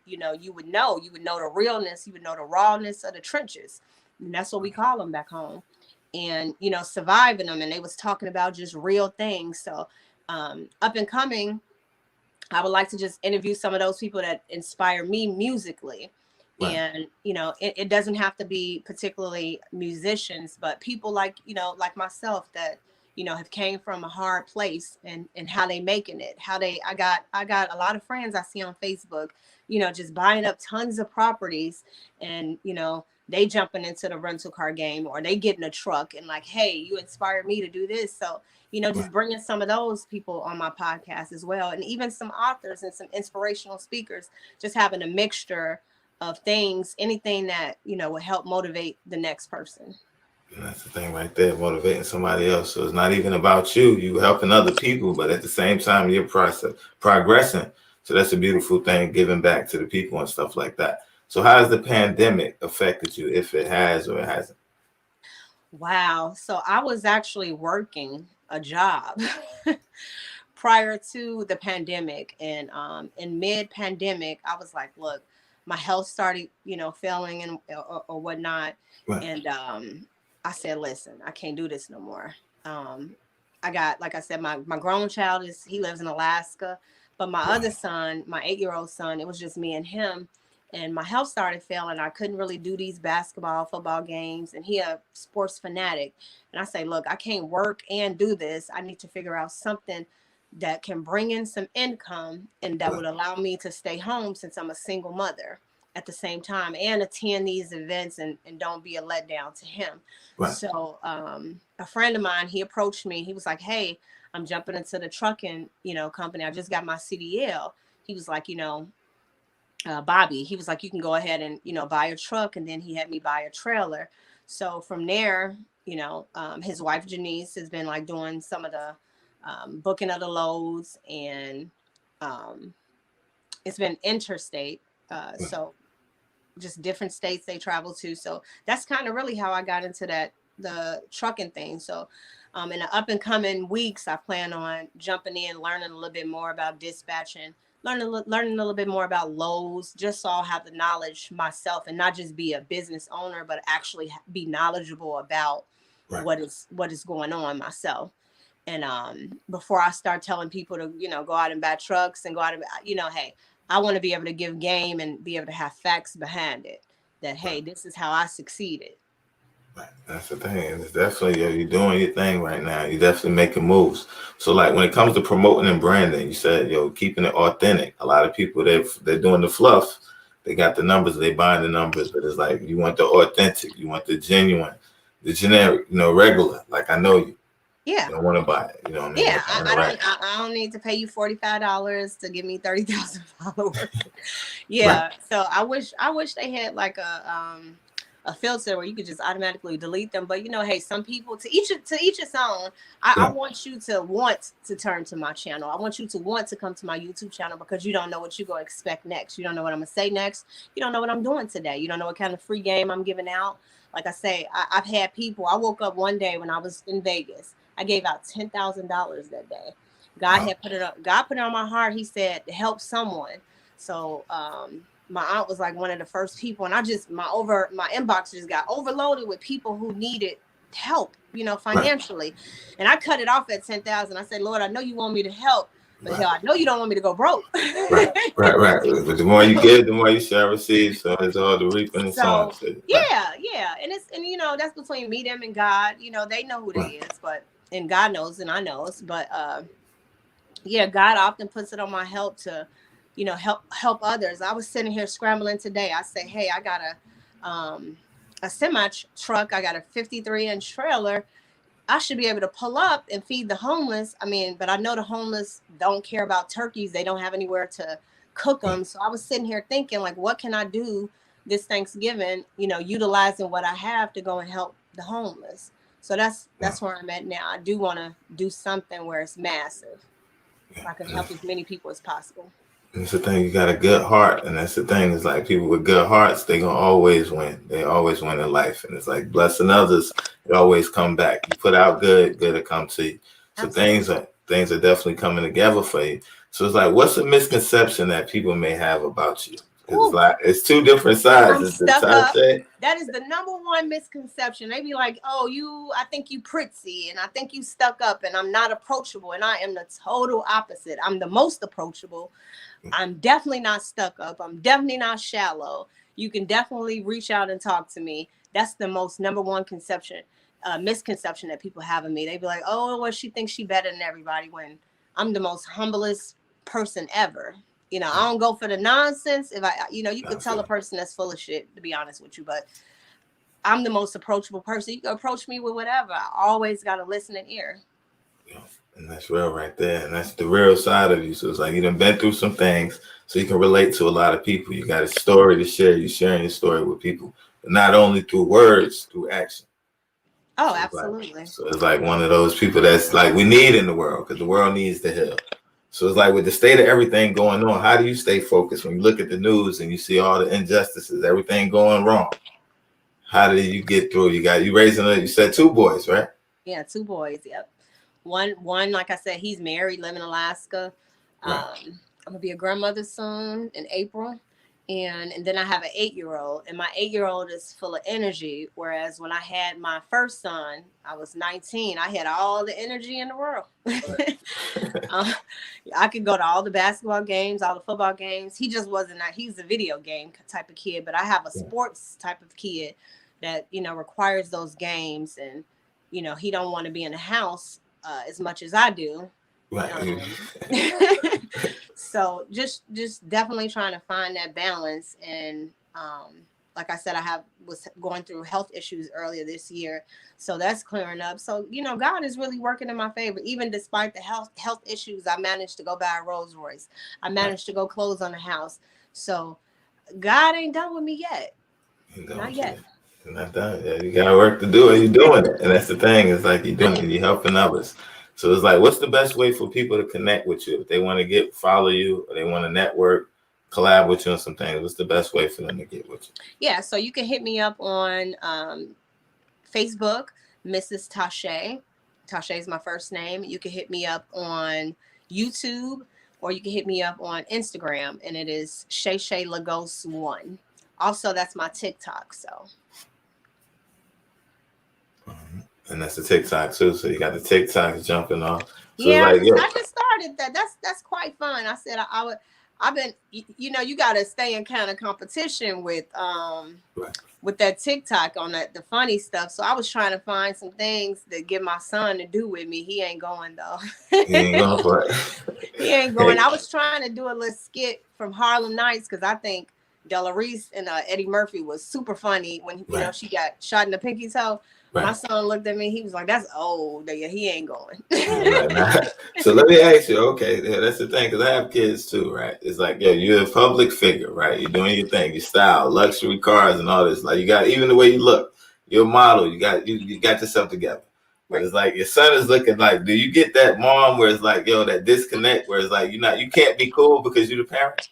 would know the realness, you would know the rawness of the trenches. And that's what we call them back home. And, surviving them. And they was talking about just real things. So up and coming, I would like to just interview some of those people that inspire me musically. And, it doesn't have to be particularly musicians, but people like myself that, have came from a hard place and how they making it, I got a lot of friends I see on Facebook, just buying up tons of properties and, they jumping into the rental car game, or they getting a truck and like, hey, you inspired me to do this. So, just bringing some of those people on my podcast as well. And even some authors and some inspirational speakers, just having a mixture of things, anything that, will help motivate the next person. And that's the thing right there, motivating somebody else. So it's not even about you. You helping other people, but at the same time, you're progressing. So that's a beautiful thing, giving back to the people and stuff like that. So how has the pandemic affected you, if it has or it hasn't? Wow. So I was actually working a job prior to the pandemic. And in mid-pandemic, I was like, look, my health started, failing and or whatnot. Right. And I said, listen, I can't do this no more. I got, like I said, my grown child he lives in Alaska, but my other son, my 8-year-old son, it was just me and him. And my health started failing. I couldn't really do these basketball, football games. And he a sports fanatic. And I say, look, I can't work and do this. I need to figure out something that can bring in some income and that would allow me to stay home since I'm a single mother at the same time and attend these events and don't be a letdown to him. Right. So a friend of mine, he approached me. He was like, hey, I'm jumping into the trucking, company. I just got my CDL. He was like, Bobby, he was like, you can go ahead and, buy a truck. And then he had me buy a trailer. So from there, his wife, Janice, has been like doing some of the booking of the loads, and it's been interstate. So just different states they travel to. So that's kind of really how I got into the trucking thing. So in the up and coming weeks, I plan on jumping in, learning a little bit more about dispatching, learning a little bit more about loads, just so I'll have the knowledge myself and not just be a business owner, but actually be knowledgeable about what is going on myself. And before I start telling people to, go out and buy trucks and go out and, hey, I want to be able to give game and be able to have facts behind it that, hey, this is how I succeeded. Right. That's the thing. It's definitely, you're doing your thing right now. You're definitely making moves. So like when it comes to promoting and branding, you said, keeping it authentic. A lot of people, they're doing the fluff. They got the numbers, they buying the numbers, but it's like, you want the authentic, you want the genuine, the generic, regular. Like, I know you. Yeah. You don't want to buy it. You know what I mean? Yeah. I don't need to pay you $45 to give me 30,000 followers. Yeah. Right. So I wish they had like a filter where you could just automatically delete them. But hey, some people, to each its own. I want you to want to turn to my channel. I want you to want to come to my YouTube channel, because you don't know what you're going to expect next. You don't know what I'm going to say next. You don't know what I'm doing today. You don't know what kind of free game I'm giving out. Like I say, I've had people. I woke up one day when I was in Vegas. I gave out $10,000 that day. God had put it up. God put it on my heart. He said to help someone. So my aunt was like one of the first people, and my inbox just got overloaded with people who needed help, financially. Right. And I cut it off at 10,000. I said, Lord, I know you want me to help, but hell, I know you don't want me to go broke. Right. But the more you give, the more you shall receive. So it's all the reaping and sowing. Yeah. And that's between me, them, and God. They know who they is, and God knows and I knows. But God often puts it on my help to, help others. I was sitting here scrambling today. I say, hey, I got a semi truck. I got a 53-inch trailer. I should be able to pull up and feed the homeless. But I know the homeless don't care about turkeys. They don't have anywhere to cook them. So I was sitting here thinking, like, what can I do this Thanksgiving, utilizing what I have to go and help the homeless. So that's where I'm at now. I do want to do something where it's massive. So I can help as many people as possible. That's the thing. You got a good heart, and that's the thing. Is like people with good hearts, they gonna always win. They always win in life, and it's like blessing others. It always come back. You put out good will come to you. So things are definitely coming together for you. So it's like, what's a misconception that people may have about you? It's like it's two different sides. That is the number one misconception. They be like, "Oh, I think you pretty, and I think you stuck up, and I'm not approachable." And I am the total opposite. I'm the most approachable. I'm definitely not stuck up. I'm definitely not shallow. You can definitely reach out and talk to me. That's the most number one misconception that people have of me. They be like, "Oh, well, she thinks she better than everybody," when I'm the most humblest person ever. I don't go for the nonsense. If you could tell a person that's full of shit, to be honest with you, but I'm the most approachable person. You can approach me with whatever. I always got a listening ear. Yeah, and that's real right there. And that's the real side of you. So it's like you done been through some things, so you can relate to a lot of people. You got a story to share. You're sharing your story with people, but not only through words, through action. Oh, So absolutely. so it's like one of those people that's like we need in the world because the world needs to heal. So it's like with the state of everything going on, how do you stay focused when you look at the news and you see all the injustices, everything going wrong? How did you get through? You raising you said 2 boys, right? Yeah, 2 boys. Yep. One, like I said, he's married, live in Alaska. Right. I'm gonna be a grandmother soon in April, and then I have an 8-year-old, and my 8-year-old is full of energy. Whereas when I had my first son, I was 19. I had all the energy in the world. uh, I could go to all the basketball games, all the football games. He just wasn't that. He's a video game type of kid, but I have a sports type of kid that requires those games, and he don't want to be in the house as much as I do. Right. So just definitely trying to find that balance. And like I said, was going through health issues earlier this year, so that's clearing up. So God is really working in my favor. Even despite the health issues, I managed to go buy a Rolls Royce. I managed to go close on the house. So God ain't done with me yet. Not yet. You're not done. Yeah, you got work to do, and you're doing it. And that's the thing. It's like you're doing it. You're helping others. So it's like, what's the best way for people to connect with you? If they want to follow you, or they want to network, collab with you on some things, what's the best way for them to get with you? Yeah, so you can hit me up on Facebook, Mrs. Tashay. Tashay is my first name. You can hit me up on YouTube, or you can hit me up on Instagram, and it is ShayShayLaGhost On. Also, that's my TikTok. So. And that's the TikTok too. So you got the TikToks jumping off. So Yeah, it's like, I just started that. That's quite fun. I said I've been, you got to stay in kind of competition with that TikTok on the funny stuff. So I was trying to find some things to get my son to do with me. He ain't going though. He ain't going for it. He ain't going. I was trying to do a little skit from Harlem Nights because I think Della Reese and Eddie Murphy was super funny when she got shot in the pinky toe. Right. My son looked at me. He was like, "That's old. He ain't going." So let me ask you. Okay, that's the thing, because I have kids too, right? It's like, you're a public figure, right? You're doing your thing, your style, luxury cars, and all this. Like, you got even the way you look. You're a model. You got yourself together. But it's like your son is looking like. Do you get that mom where it's like, that disconnect, where it's like you can't be cool because you're the parent?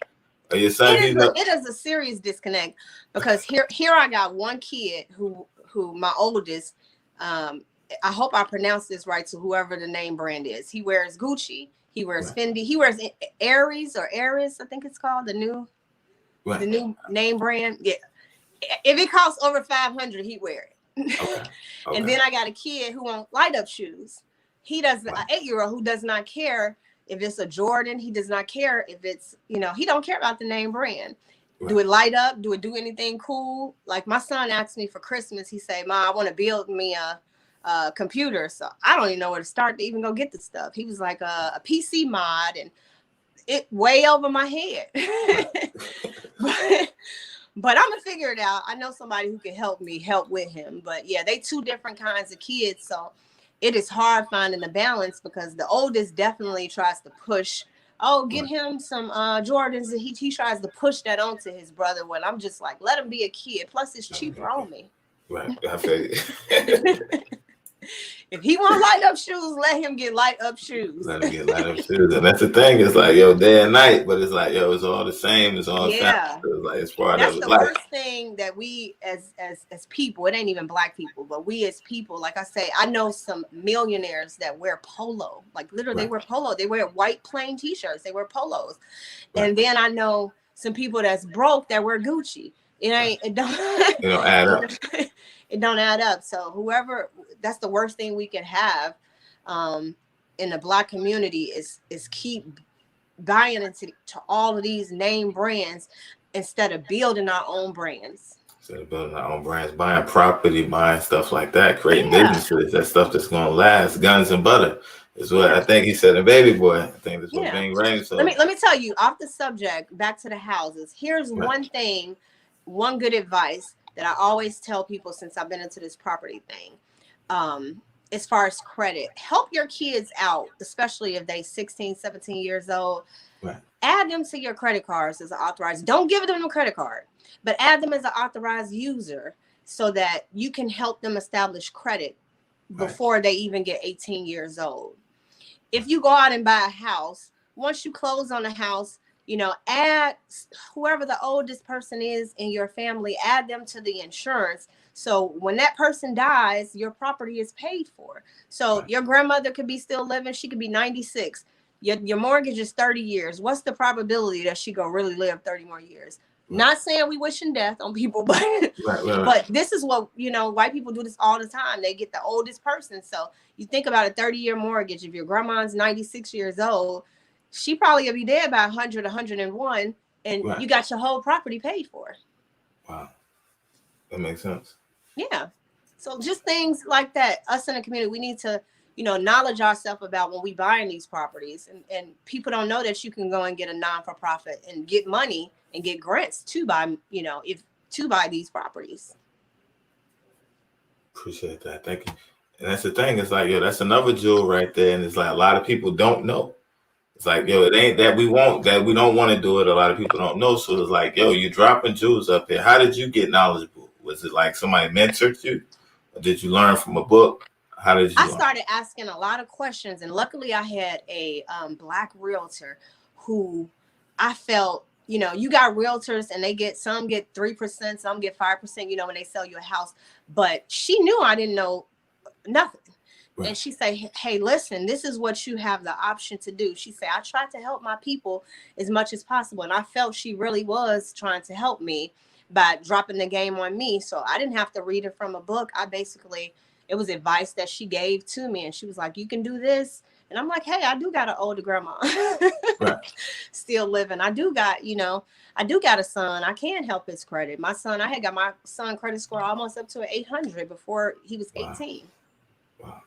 Or your son, it is a serious disconnect, because here I got one kid who my oldest, I hope I pronounce this right to whoever the name brand is. He wears Gucci, he wears Fendi, he wears Aries, I think it's called, the new name brand. Yeah, if it costs over $500, he wear it. Okay. And then I got a kid who wants light up shoes. He does, an 8-year-old who does not care if it's a Jordan. He does not care if it's, he don't care about the name brand. Do it light up? Do it do anything cool? Like my son asked me for Christmas, he said, "Ma, I want to build me a computer." So I don't even know where to start to even go get the stuff. He was like a PC mod, and it way over my head. But I'm gonna figure it out. I know somebody who can help with him. But yeah, they 2 different kinds of kids. So it is hard finding the balance, because the oldest definitely tries to push. Oh, get him some Jordans, and he tries to push that onto his brother. When I'm just like, let him be a kid. Plus, it's cheaper on me. Right, I feel you. If he want light up shoes, let him get light up shoes. Let him get light up shoes, and that's the thing. It's like day and night, but it's like it's all the same. It's all it's like it's part that's of the life. Worst thing that we as people, it ain't even black people, but we as people, like I say, I know some millionaires that wear polo, like literally they wear polo. They wear white plain t-shirts. They wear polos, and then I know some people that's broke that wear Gucci. It don't add up. It don't add up. So whoever, that's the worst thing we can have in the black community is keep buying into all of these name brands instead of building our own brands. Instead of building our own brands, buying property, buying stuff like that, creating businesses, that stuff that's gonna last. Guns and butter is what I think he said in Baby Boy. I think that's what being raised. So let me tell you, off the subject, back to the houses. Here's one thing, one good advice that I always tell people since I've been into this property thing. As far as credit, help your kids out, especially if they 16, 17 years old. Add them to your credit cards as an authorized. Don't give them a credit card, but add them as an authorized user so that you can help them establish credit. before they even get 18 years old. If you go out and buy a house, once you close on a house, add whoever the oldest person is in your family, add them to the insurance. So when that person dies, your property is paid for. So your grandmother could be still living. She could be 96. Your mortgage is 30 years. What's the probability that she gonna really live 30 more years? Right. Not saying we wishing death on people, but but this is what, white people do this all the time. They get the oldest person. So you think about a 30-year mortgage. If your grandma's 96 years old, she probably will be dead by 100, 101, and you got your whole property paid for. Wow. That makes sense. Yeah. So just things like that. Us in the community, we need to, knowledge ourselves about when we buying these properties. And people don't know that you can go and get a non-for-profit and get money and get grants to buy, to buy these properties. Appreciate that. Thank you. And that's the thing. It's like, that's another jewel right there. And it's like a lot of people don't know. It's like, it ain't that we don't want to do it. A lot of people don't know. So it's like, you're dropping jewels up here. How did you get knowledgeable? Was it like somebody mentored you? Or did you learn from a book? How did you learn? Started asking a lot of questions. And luckily I had a Black realtor who I felt, you got realtors and some get 3%, some get 5%, when they sell you a house. But she knew I didn't know nothing. Right. And she said, hey, listen, this is what you have the option to do. She said, I tried to help my people as much as possible. And I felt she really was trying to help me by dropping the game on me. So I didn't have to read it from a book. It was advice that she gave to me. And she was like, you can do this. And I'm like, hey, I do got an older grandma still living. I do got a son. I can help his credit. I had got my son credit score almost up to an 800 before he was 18. Wow.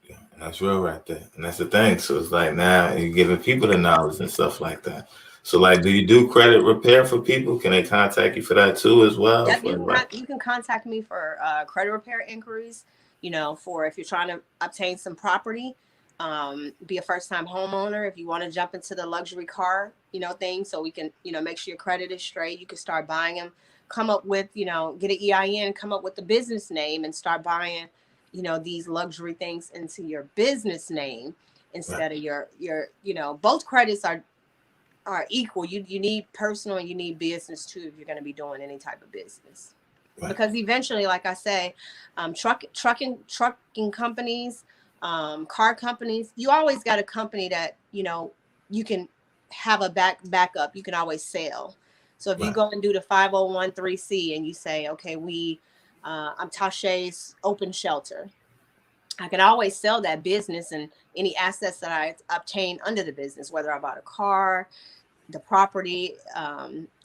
Yeah, that's real right there. And that's the thing. So it's like now you're giving people the knowledge and stuff like that. So like, do you do credit repair for people? Can they contact you for that too as well? Yep, you can contact me for credit repair inquiries, for if you're trying to obtain some property, be a first-time homeowner. If you want to jump into the luxury car, thing, so we can, make sure your credit is straight. You can start buying them, come up with, get an EIN, come up with the business name and start buying, these luxury things into your business name instead of your, both credits are equal. You need personal and you need business too if you're going to be doing any type of business. Right. Because eventually, like I say, trucking companies, car companies, you always got a company that you can have a backup. You can always sell. So if you go and do the 501(c) and you say, okay, I'm Tashay's Open Shelter, I can always sell that business and any assets that I obtain under the business, whether I bought a car, the property,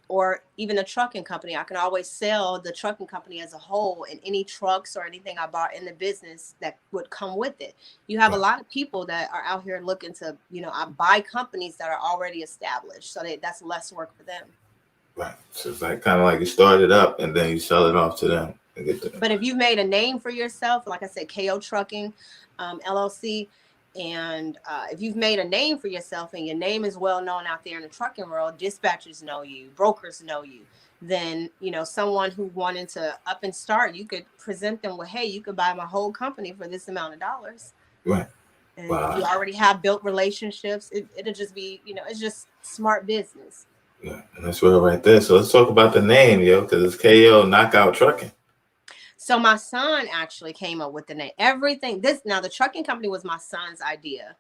or even a trucking company. I can always sell the trucking company as a whole and any trucks or anything I bought in the business that would come with it. You have a lot of people that are out here looking to, I buy companies that are already established. So that's less work for them. Right. So it's like kind of like you start it up and then you sell it off to them. But if you've made a name for yourself, like I said, KO Trucking LLC, and if you've made a name for yourself and your name is well known out there in the trucking world, dispatchers know you, brokers know you, then, someone who wanted to up and start, you could present them with, hey, you could buy my whole company for this amount of dollars. Right. And you already have built relationships. It'll just be, it's just smart business. Yeah, and that's real right there. So let's talk about the name, because it's KO Knockout Trucking. So my son actually came up with the name. Now the trucking company was my son's idea.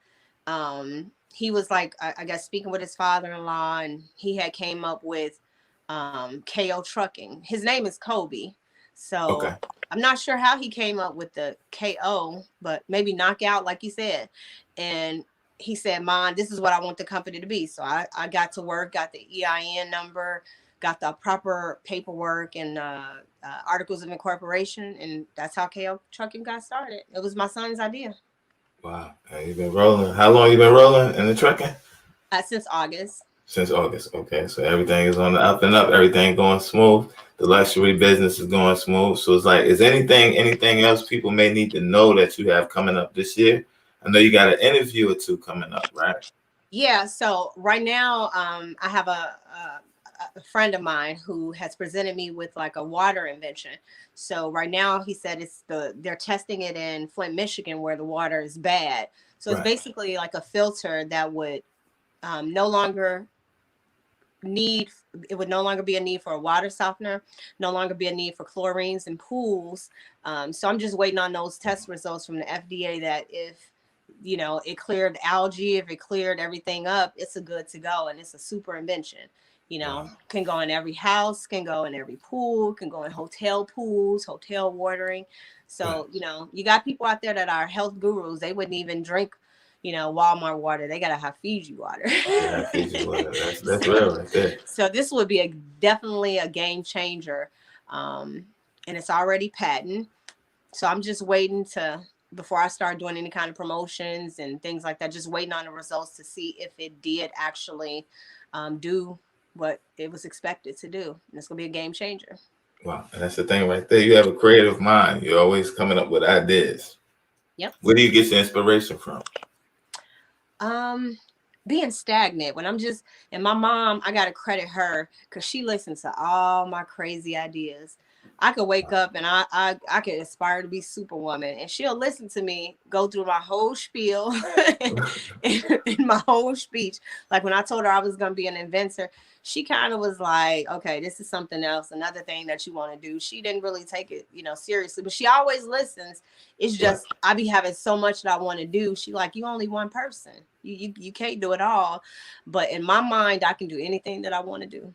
He was like, I guess, speaking with his father-in-law, and he had came up with KO Trucking. His name is Kobe. So I'm not sure how he came up with the KO, but maybe knockout, like you said. And he said, Mom, this is what I want the company to be. So I got to work, got the EIN number, got the proper paperwork and articles of incorporation, and that's how KO Trucking got started. It was my son's idea. Wow. And you've been rolling. How long you been rolling in the trucking? Since August. Since August. Okay. So everything is on the up and up. Everything going smooth. The luxury business is going smooth. So it's like, is anything else people may need to know that you have coming up this year? I know you got an interview or two coming up, right? Yeah. So right now, I have a a friend of mine who has presented me with like a water invention. So right now he said they're testing it in Flint, Michigan, where the water is bad. So it's Right. basically like a filter that would no longer need, it would no longer be a need for a water softener, no longer be a need for chlorines in pools. So I'm just waiting on those test results from the FDA that if, you know, it cleared algae, if it cleared everything up, it's a good to go. And it's a super invention, you know, Wow. can go in every house, can go in every pool, can go in hotel pools, hotel watering. So, Right. you know, you got people out there that are health gurus. They wouldn't even drink, you know, Walmart water. They gotta have Fiji water. Yeah, Fiji water. That's real right there. So this would be definitely a game changer, and it's already patent. So I'm just waiting before I start doing any kind of promotions and things like that. Just waiting on the results to see if it did actually do what it was expected to do. And it's gonna be a game changer. Wow, and that's the thing right there. You have a creative mind. You're always coming up with ideas. Yep. Where do you get your inspiration from? Being stagnant when I'm just, and my mom, I gotta credit her because she listens to all my crazy ideas. I could wake up and I could aspire to be Superwoman, and she'll listen to me go through my whole spiel in my whole speech. Like when I told her I was gonna be an inventor, she kind of was like, okay, this is something else, another thing that you want to do. She didn't really take it, you know, seriously, but she always listens. It's just I be having so much that I want to do. She like, you only one person. You can't do it all. But in my mind, I can do anything that I want to do.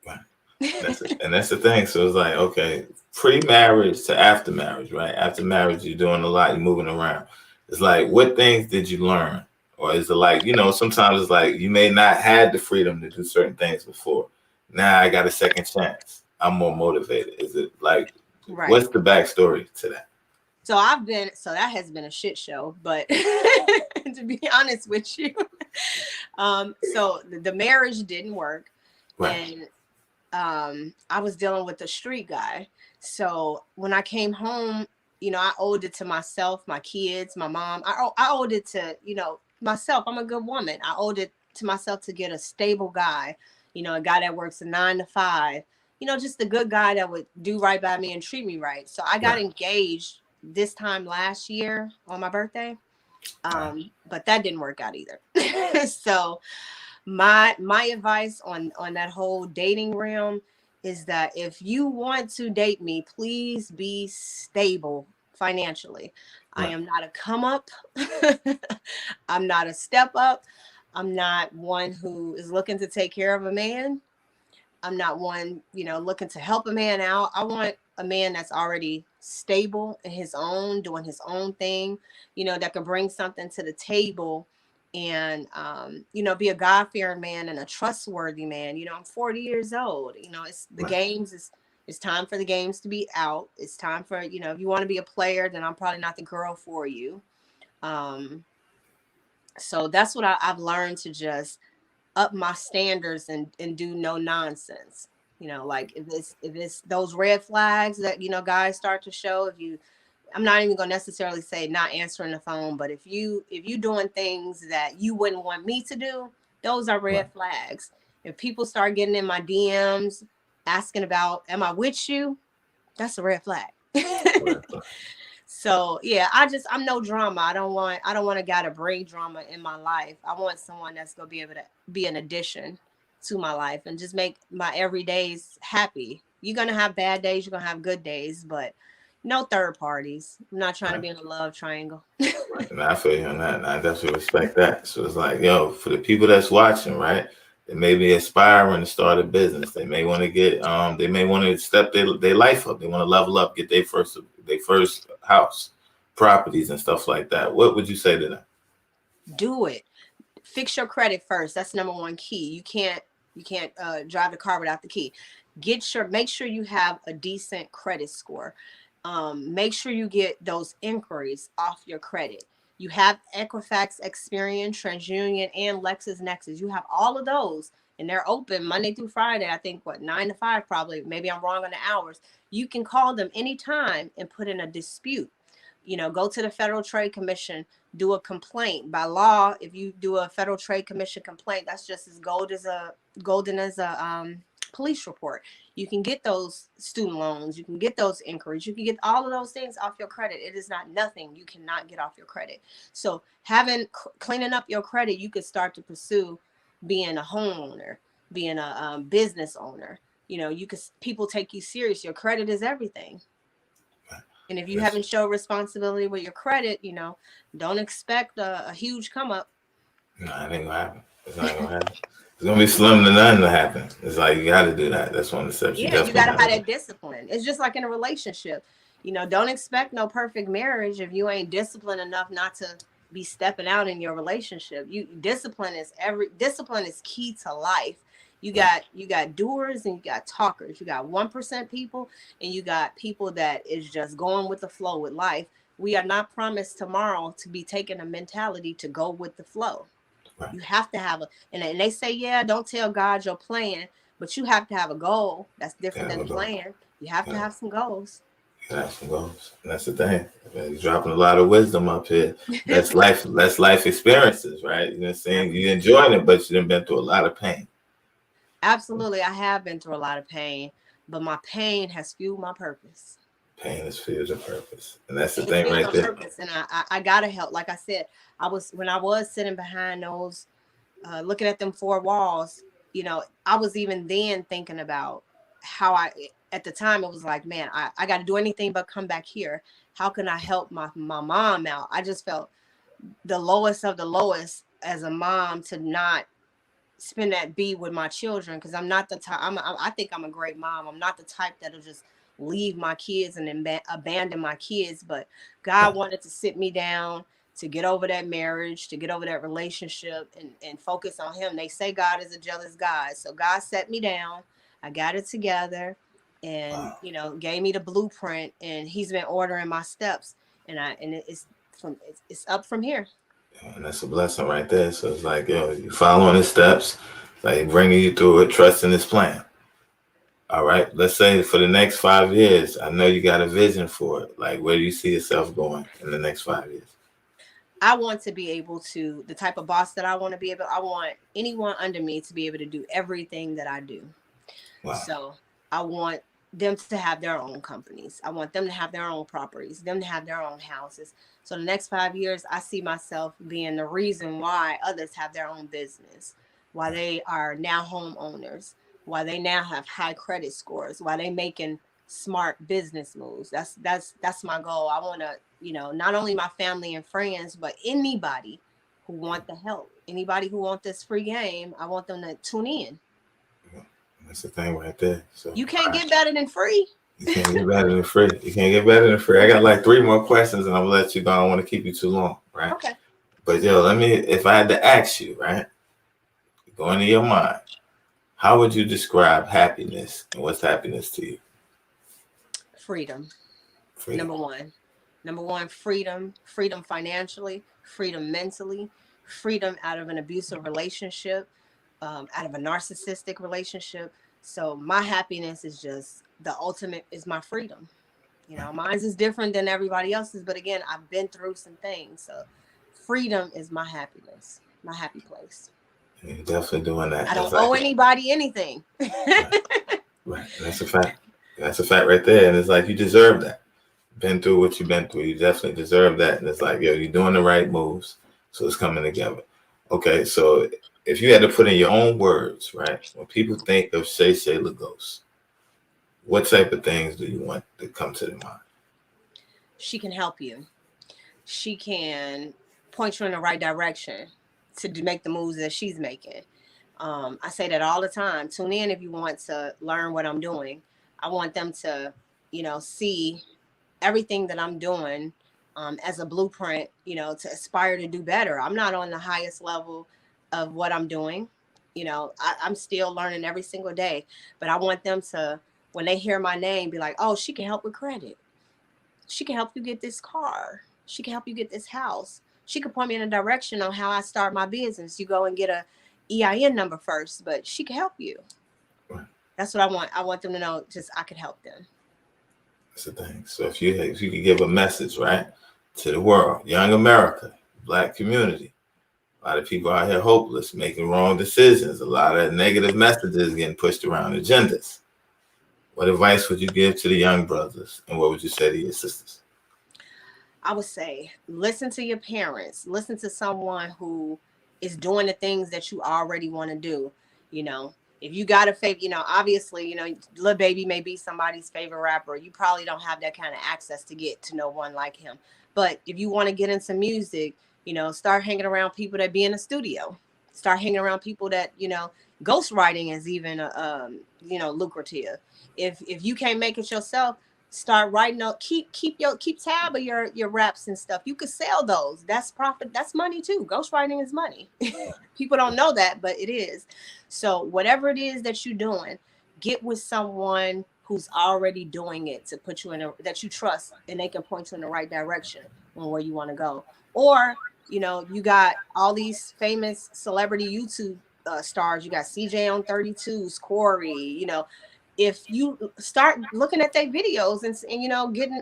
Right. And that's the thing. So it's like, okay, pre-marriage to after marriage, right? After marriage, you're doing a lot, you're moving around. It's like, what things did you learn? Or is it like, you know, sometimes it's like you may not have the freedom to do certain things before. Now I got a second chance. I'm more motivated. Is it like, Right. What's the backstory to that? So that has been a shit show, but to be honest with you, so the marriage didn't work. Right. And I was dealing with a street guy. So when I came home, you know, I owed it to myself, my kids, my mom. I owed it to, you know, myself. I'm a good woman. I owed it to myself to get a stable guy, you know, a guy that works a 9 to 5, you know, just a good guy that would do right by me and treat me right. So I got engaged this time last year on my birthday. But that didn't work out either. So my advice on that whole dating realm is that if you want to date me, please be stable financially. Right. I am not a come up. I'm not a step up. I'm not one who is looking to take care of a man. I'm not one, you know, looking to help a man out. I want a man that's already stable in his own, doing his own thing, you know, that can bring something to the table and, you know, be a God-fearing man and a trustworthy man. You know, I'm 40 years old. You know, it's the games it's time for the games to be out. It's time for, you know, if you want to be a player, then I'm probably not the girl for you. So that's what I've learned, to just up my standards and do no nonsense. You know, like if it's those red flags that, you know, guys start to show, I'm not even gonna necessarily say not answering the phone, but if you doing things that you wouldn't want me to do, those are red flags. If people start getting in my DMs asking about, am I with you? That's a red flag. So yeah, I'm no drama. I don't want a guy to bring drama in my life. I want someone that's gonna be able to be an addition to my life and just make my everydays happy. You're gonna have bad days, you're gonna have good days, but no third parties. I'm not trying to be in a love triangle. And I feel you on that, and I definitely respect that. So it's like, yo, for the people that's watching, right? They may be aspiring to start a business. They may want to get, they may want to step their life up. They want to level up, get their first house, properties, and stuff like that. What would you say to them? Do it. Fix your credit first. That's number one key. You can't drive the car without the key. Make sure you have a decent credit score. Make sure you get those inquiries off your credit. You have Equifax, Experian, TransUnion, and LexisNexis. You have all of those, and they're open Monday through Friday. I think 9 to 5 probably. Maybe I'm wrong on the hours. You can call them anytime and put in a dispute. You know, go to the Federal Trade Commission, do a complaint. By law, if you do a Federal Trade Commission complaint, that's just as golden as a police report. You can get those student loans. You can get those inquiries. You can get all of those things off your credit. It is not nothing you cannot get off your credit. So cleaning up your credit, you could start to pursue being a homeowner, being a business owner. You know, people take you serious. Your credit is everything. And if you haven't shown responsibility with your credit, you know, don't expect a huge come up. No, it ain't gonna happen. It's not gonna happen. It's gonna be slim to none to happen. It's like you got to do that. That's one of the steps. Yeah, you got to have that discipline. It's just like in a relationship. You know, don't expect no perfect marriage if you ain't disciplined enough not to be stepping out in your relationship. Discipline is key to life. You got doers and you got talkers. You got 1% people and you got people that is just going with the flow with life. We are not promised tomorrow to be taking a mentality to go with the flow. Right. You have to have and they say, yeah, don't tell God your plan, but you have to have a goal that's different than a plan. You have to have some goals. You have some goals. And that's the thing. You're dropping a lot of wisdom up here. That's life experiences, right? You know what I'm saying? You enjoying it, but you've been through a lot of pain. Absolutely. I have been through a lot of pain, but my pain has fueled my purpose. Pain has fueled your purpose. And that's the thing right there. Purpose. And I gotta help. Like I said, when I was sitting behind those, looking at them four walls, you know, I was even then thinking about how at the time it was like, man, I got to do anything but come back here. How can I help my mom out? I just felt the lowest of the lowest as a mom to not spend that beat with my children, because I'm not the type. I think I'm a great mom. I'm not the type that'll just leave my kids and abandon my kids. But God wanted to sit me down to get over that marriage, to get over that relationship, and focus on Him. They say God is a jealous God, so God set me down. I got it together, and you know, gave me the blueprint, and He's been ordering my steps, and it's up from here. And that's a blessing right there. So it's like, yo, you following His steps, like bringing you through it, trusting His plan. All right, let's say for the next 5 years, I know you got a vision for it. Like, where do you see yourself going in the next 5 years? I want to be able to, the type of boss that I want to be able, I want anyone under me to be able to do everything that I do. Wow. So I want them to have their own companies. I want them to have their own properties, them to have their own houses. So the next 5 years, I see myself being the reason why others have their own business, why they are now homeowners, why they now have high credit scores, why they making smart business moves. That's my goal. I want to, you know, not only my family and friends, but anybody who want the help, anybody who want this free game, I want them to tune in. That's the thing right there. So you can't get better than free. You can't get better than free. You can't get better than free. I got like 3 more questions and I'm gonna let you go. I don't want to keep you too long, right? Okay. But yo, if I had to ask you, right, go into your mind, how would you describe happiness, and what's happiness to you? Freedom. Number one, freedom financially, freedom mentally, freedom out of an abusive relationship, out of a narcissistic relationship. So my happiness is just the ultimate is my freedom. You know, mine's is different than everybody else's, but again, I've been through some things. So freedom is my happiness, my happy place. You're definitely doing that. I don't owe anybody anything. Right. That's a fact. That's a fact right there. And it's like, you deserve that. Been through what you've been through. You definitely deserve that. And it's like, yo, you're doing the right moves. So it's coming together. Okay. So if you had to put in your own words, right, when people think of ShayShayLaGhost, what type of things do you want to come to their mind? She can help you. She can point you in the right direction to make the moves that she's making. I say that all the time. Tune in if you want to learn what I'm doing. I want them to, you know, see everything that I'm doing as a blueprint, you know, to aspire to do better. I'm not on the highest level of what I'm doing. You know, I'm still learning every single day, but I want them to, when they hear my name, be like, oh, she can help with credit. She can help you get this car. She can help you get this house. She could point me in a direction on how I start my business. You go and get a EIN number first, but she can help you. Right. That's what I want. I want them to know just I could help them. That's the thing. So if you could give a message, right, to the world, young America, Black community, A lot of people out here hopeless, making wrong decisions. A lot of negative messages getting pushed around, agendas. What advice would you give to the young brothers, and what would you say to your sisters? I would say listen to your parents. Listen to someone who is doing the things that you already want to do. You know, if you got a favorite, obviously, Lil Baby may be somebody's favorite rapper. You probably don't have that kind of access to get to know one like him. But if you want to get into music, start hanging around people that be in the studio. Start hanging around people that, ghostwriting is even, lucrative. If you can't make it yourself, start writing up, keep tab of your raps and stuff. You could sell those. That's profit. That's money too. Ghostwriting is money. People don't know that, but it is. So whatever it is that you're doing, get with someone who's already doing it to put you that you trust, and they can point you in the right direction on where you want to go. Or you got all these famous celebrity YouTube stars. You got CJ on 32's, Corey. If you start looking at their videos and getting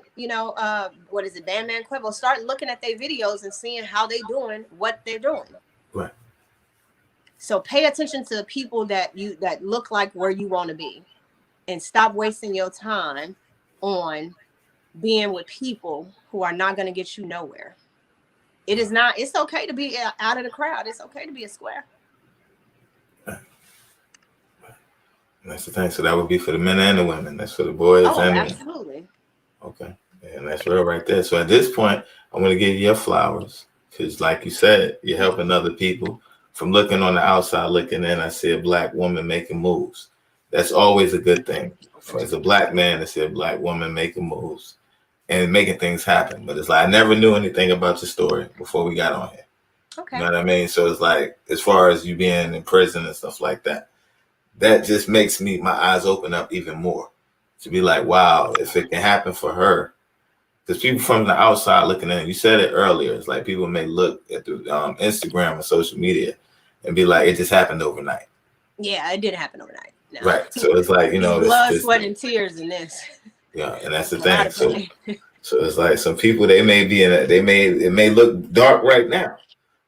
what is it, Bandman Quavo, start looking at their videos and seeing how they doing what they're doing. Right. So pay attention to the people that look like where you want to be, and stop wasting your time on being with people who are not going to get you nowhere. It's okay to be out of the crowd. It's okay to be a square. That's the thing. So that would be for the men and the women. That's for the boys and the women. Absolutely. Okay. And that's real right there. So at this point, I'm going to give you your flowers, because like you said, you're helping other people. From looking on the outside, looking in, I see a Black woman making moves. That's always a good thing. As a Black man, to see a Black woman making moves and making things happen. But it's like, I never knew anything about your story before we got on here. Okay. You know what I mean? So it's like, as far as you being in prison and stuff like that, that just makes my eyes open up even more to be like, wow, if it can happen for her. Because people from the outside looking in, you said it earlier, it's like people may look at the Instagram and social media and be like, it just happened overnight. Yeah, it didn't happen overnight. No. Right. So it's like, blood, sweat, and tears in this. Yeah, and that's the thing. So it's like some people, they may be in it may look dark right now,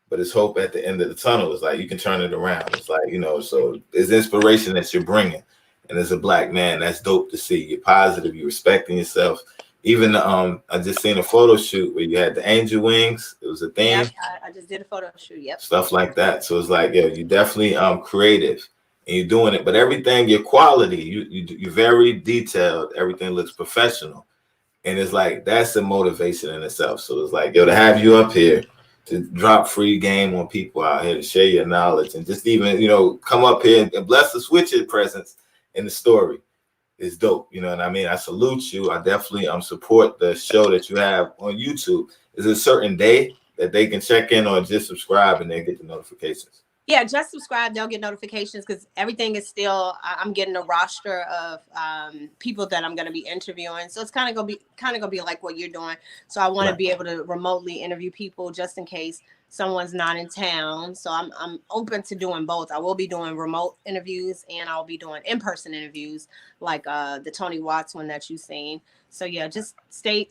but it's hope at the end of the tunnel. It's like you can turn it around. It's like, so it's inspiration that you're bringing. And as a Black man, that's dope to see. You're positive, you're respecting yourself. Even I just seen a photo shoot where you had the angel wings. It was a theme. Yeah, I just did a photo shoot. Yep. Stuff like that. So it's like, you're definitely creative and you're doing it. But everything, your quality, you're very detailed. Everything looks professional. And it's like, that's a motivation in itself. So it's like, to have you up here to drop free game on people out here, to share your knowledge, and just even, come up here and bless us with your presence in the story is dope. You know what I mean? I salute you. I definitely support the show that you have on YouTube. Is there a certain day that they can check in, or just subscribe and they get the notifications? Yeah, just subscribe. They'll get notifications, because everything is still, I'm getting a roster of people that I'm going to be interviewing. So it's kind of going to be like what you're doing. So I want to be able to remotely interview people just in case someone's not in town. So I'm open to doing both. I will be doing remote interviews, and I'll be doing in-person interviews, like the Tony Watts one that you've seen. So yeah, just stay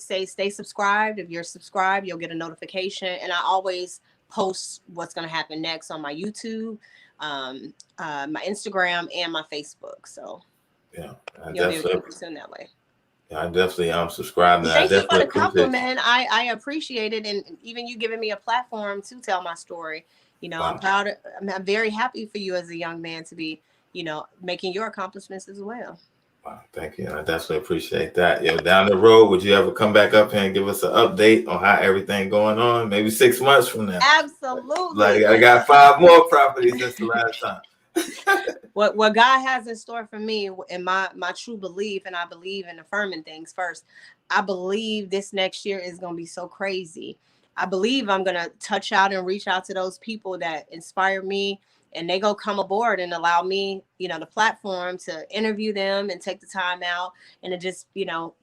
subscribed. If you're subscribed, you'll get a notification. And I always post what's going to happen next on my YouTube, my Instagram, and my Facebook. So yeah, you'll be able to keep it that way. Yeah, I definitely subscribed. Thank you for the compliment. I appreciate it, and even you giving me a platform to tell my story. Wow. I'm proud. I'm very happy for you as a young man to be, making your accomplishments as well. Wow, thank you. And I definitely appreciate that. Down the road, would you ever come back up here and give us an update on how everything going on? Maybe 6 months from now. Absolutely. Like, I got 5 more properties since the last time. What God has in store for me, and my true belief, and I believe in affirming things first. I believe this next year is going to be so crazy. I believe I'm going to touch out and reach out to those people that inspire me, and they go come aboard and allow me, the platform to interview them and take the time out and to just,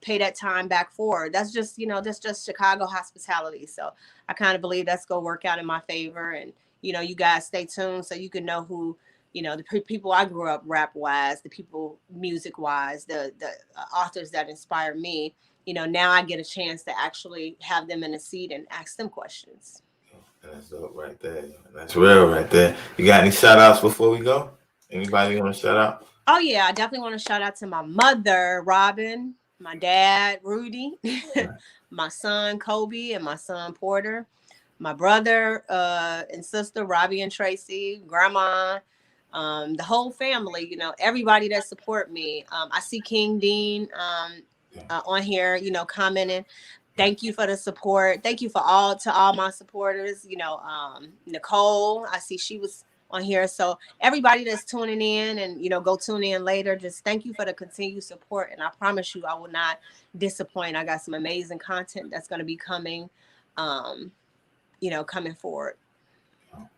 pay that time back forward. That's just Chicago hospitality. So I kind of believe that's going to work out in my favor. And, you guys stay tuned so you can know who, the people I grew up rap wise, the people music wise, the authors that inspire me. Now I get a chance to actually have them in a seat and ask them questions. That's dope right there. That's real right there. You got any shout outs before we go? Anybody want to shout out? Oh yeah, I definitely want to shout out to my mother, Robin, my dad, Rudy, my son, Kobe, and my son, Porter, my brother and sister, Robbie and Tracy, grandma, the whole family, you know, everybody that support me. I see King Dean on here, you know, commenting. Thank you for the support. Thank you for all my supporters. You know, Nicole, I see she was on here. So everybody that's tuning in and, you know, go tune in later. Just thank you for the continued support. And I promise you, I will not disappoint. I got some amazing content that's going to be coming, you know, coming forward.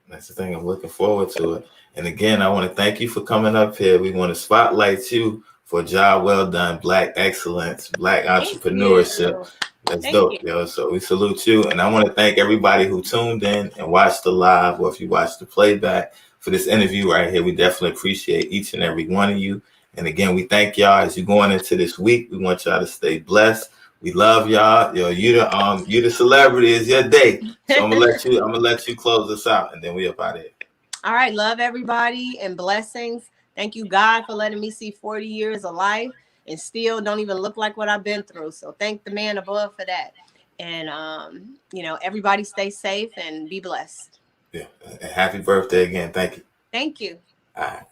That's the thing. I'm looking forward to it. And again, I want to thank you for coming up here. We want to spotlight you for a job well done, Black excellence, Black entrepreneurship. That's dope, yo. So we salute you. And I want to thank everybody who tuned in and watched the live, or if you watched the playback for this interview right here. We definitely appreciate each and every one of you. And again, we thank y'all as you're going into this week. We want y'all to stay blessed. We love y'all. Yo, you the celebrity. It's your day. So I'm gonna let you close us out, and then we up out of here. All right, love everybody and blessings. Thank you, God, for letting me see 40 years of life and still don't even look like what I've been through. So thank the man above for that. And you know, everybody stay safe and be blessed. Yeah. And happy birthday again. Thank you. Thank you. All right.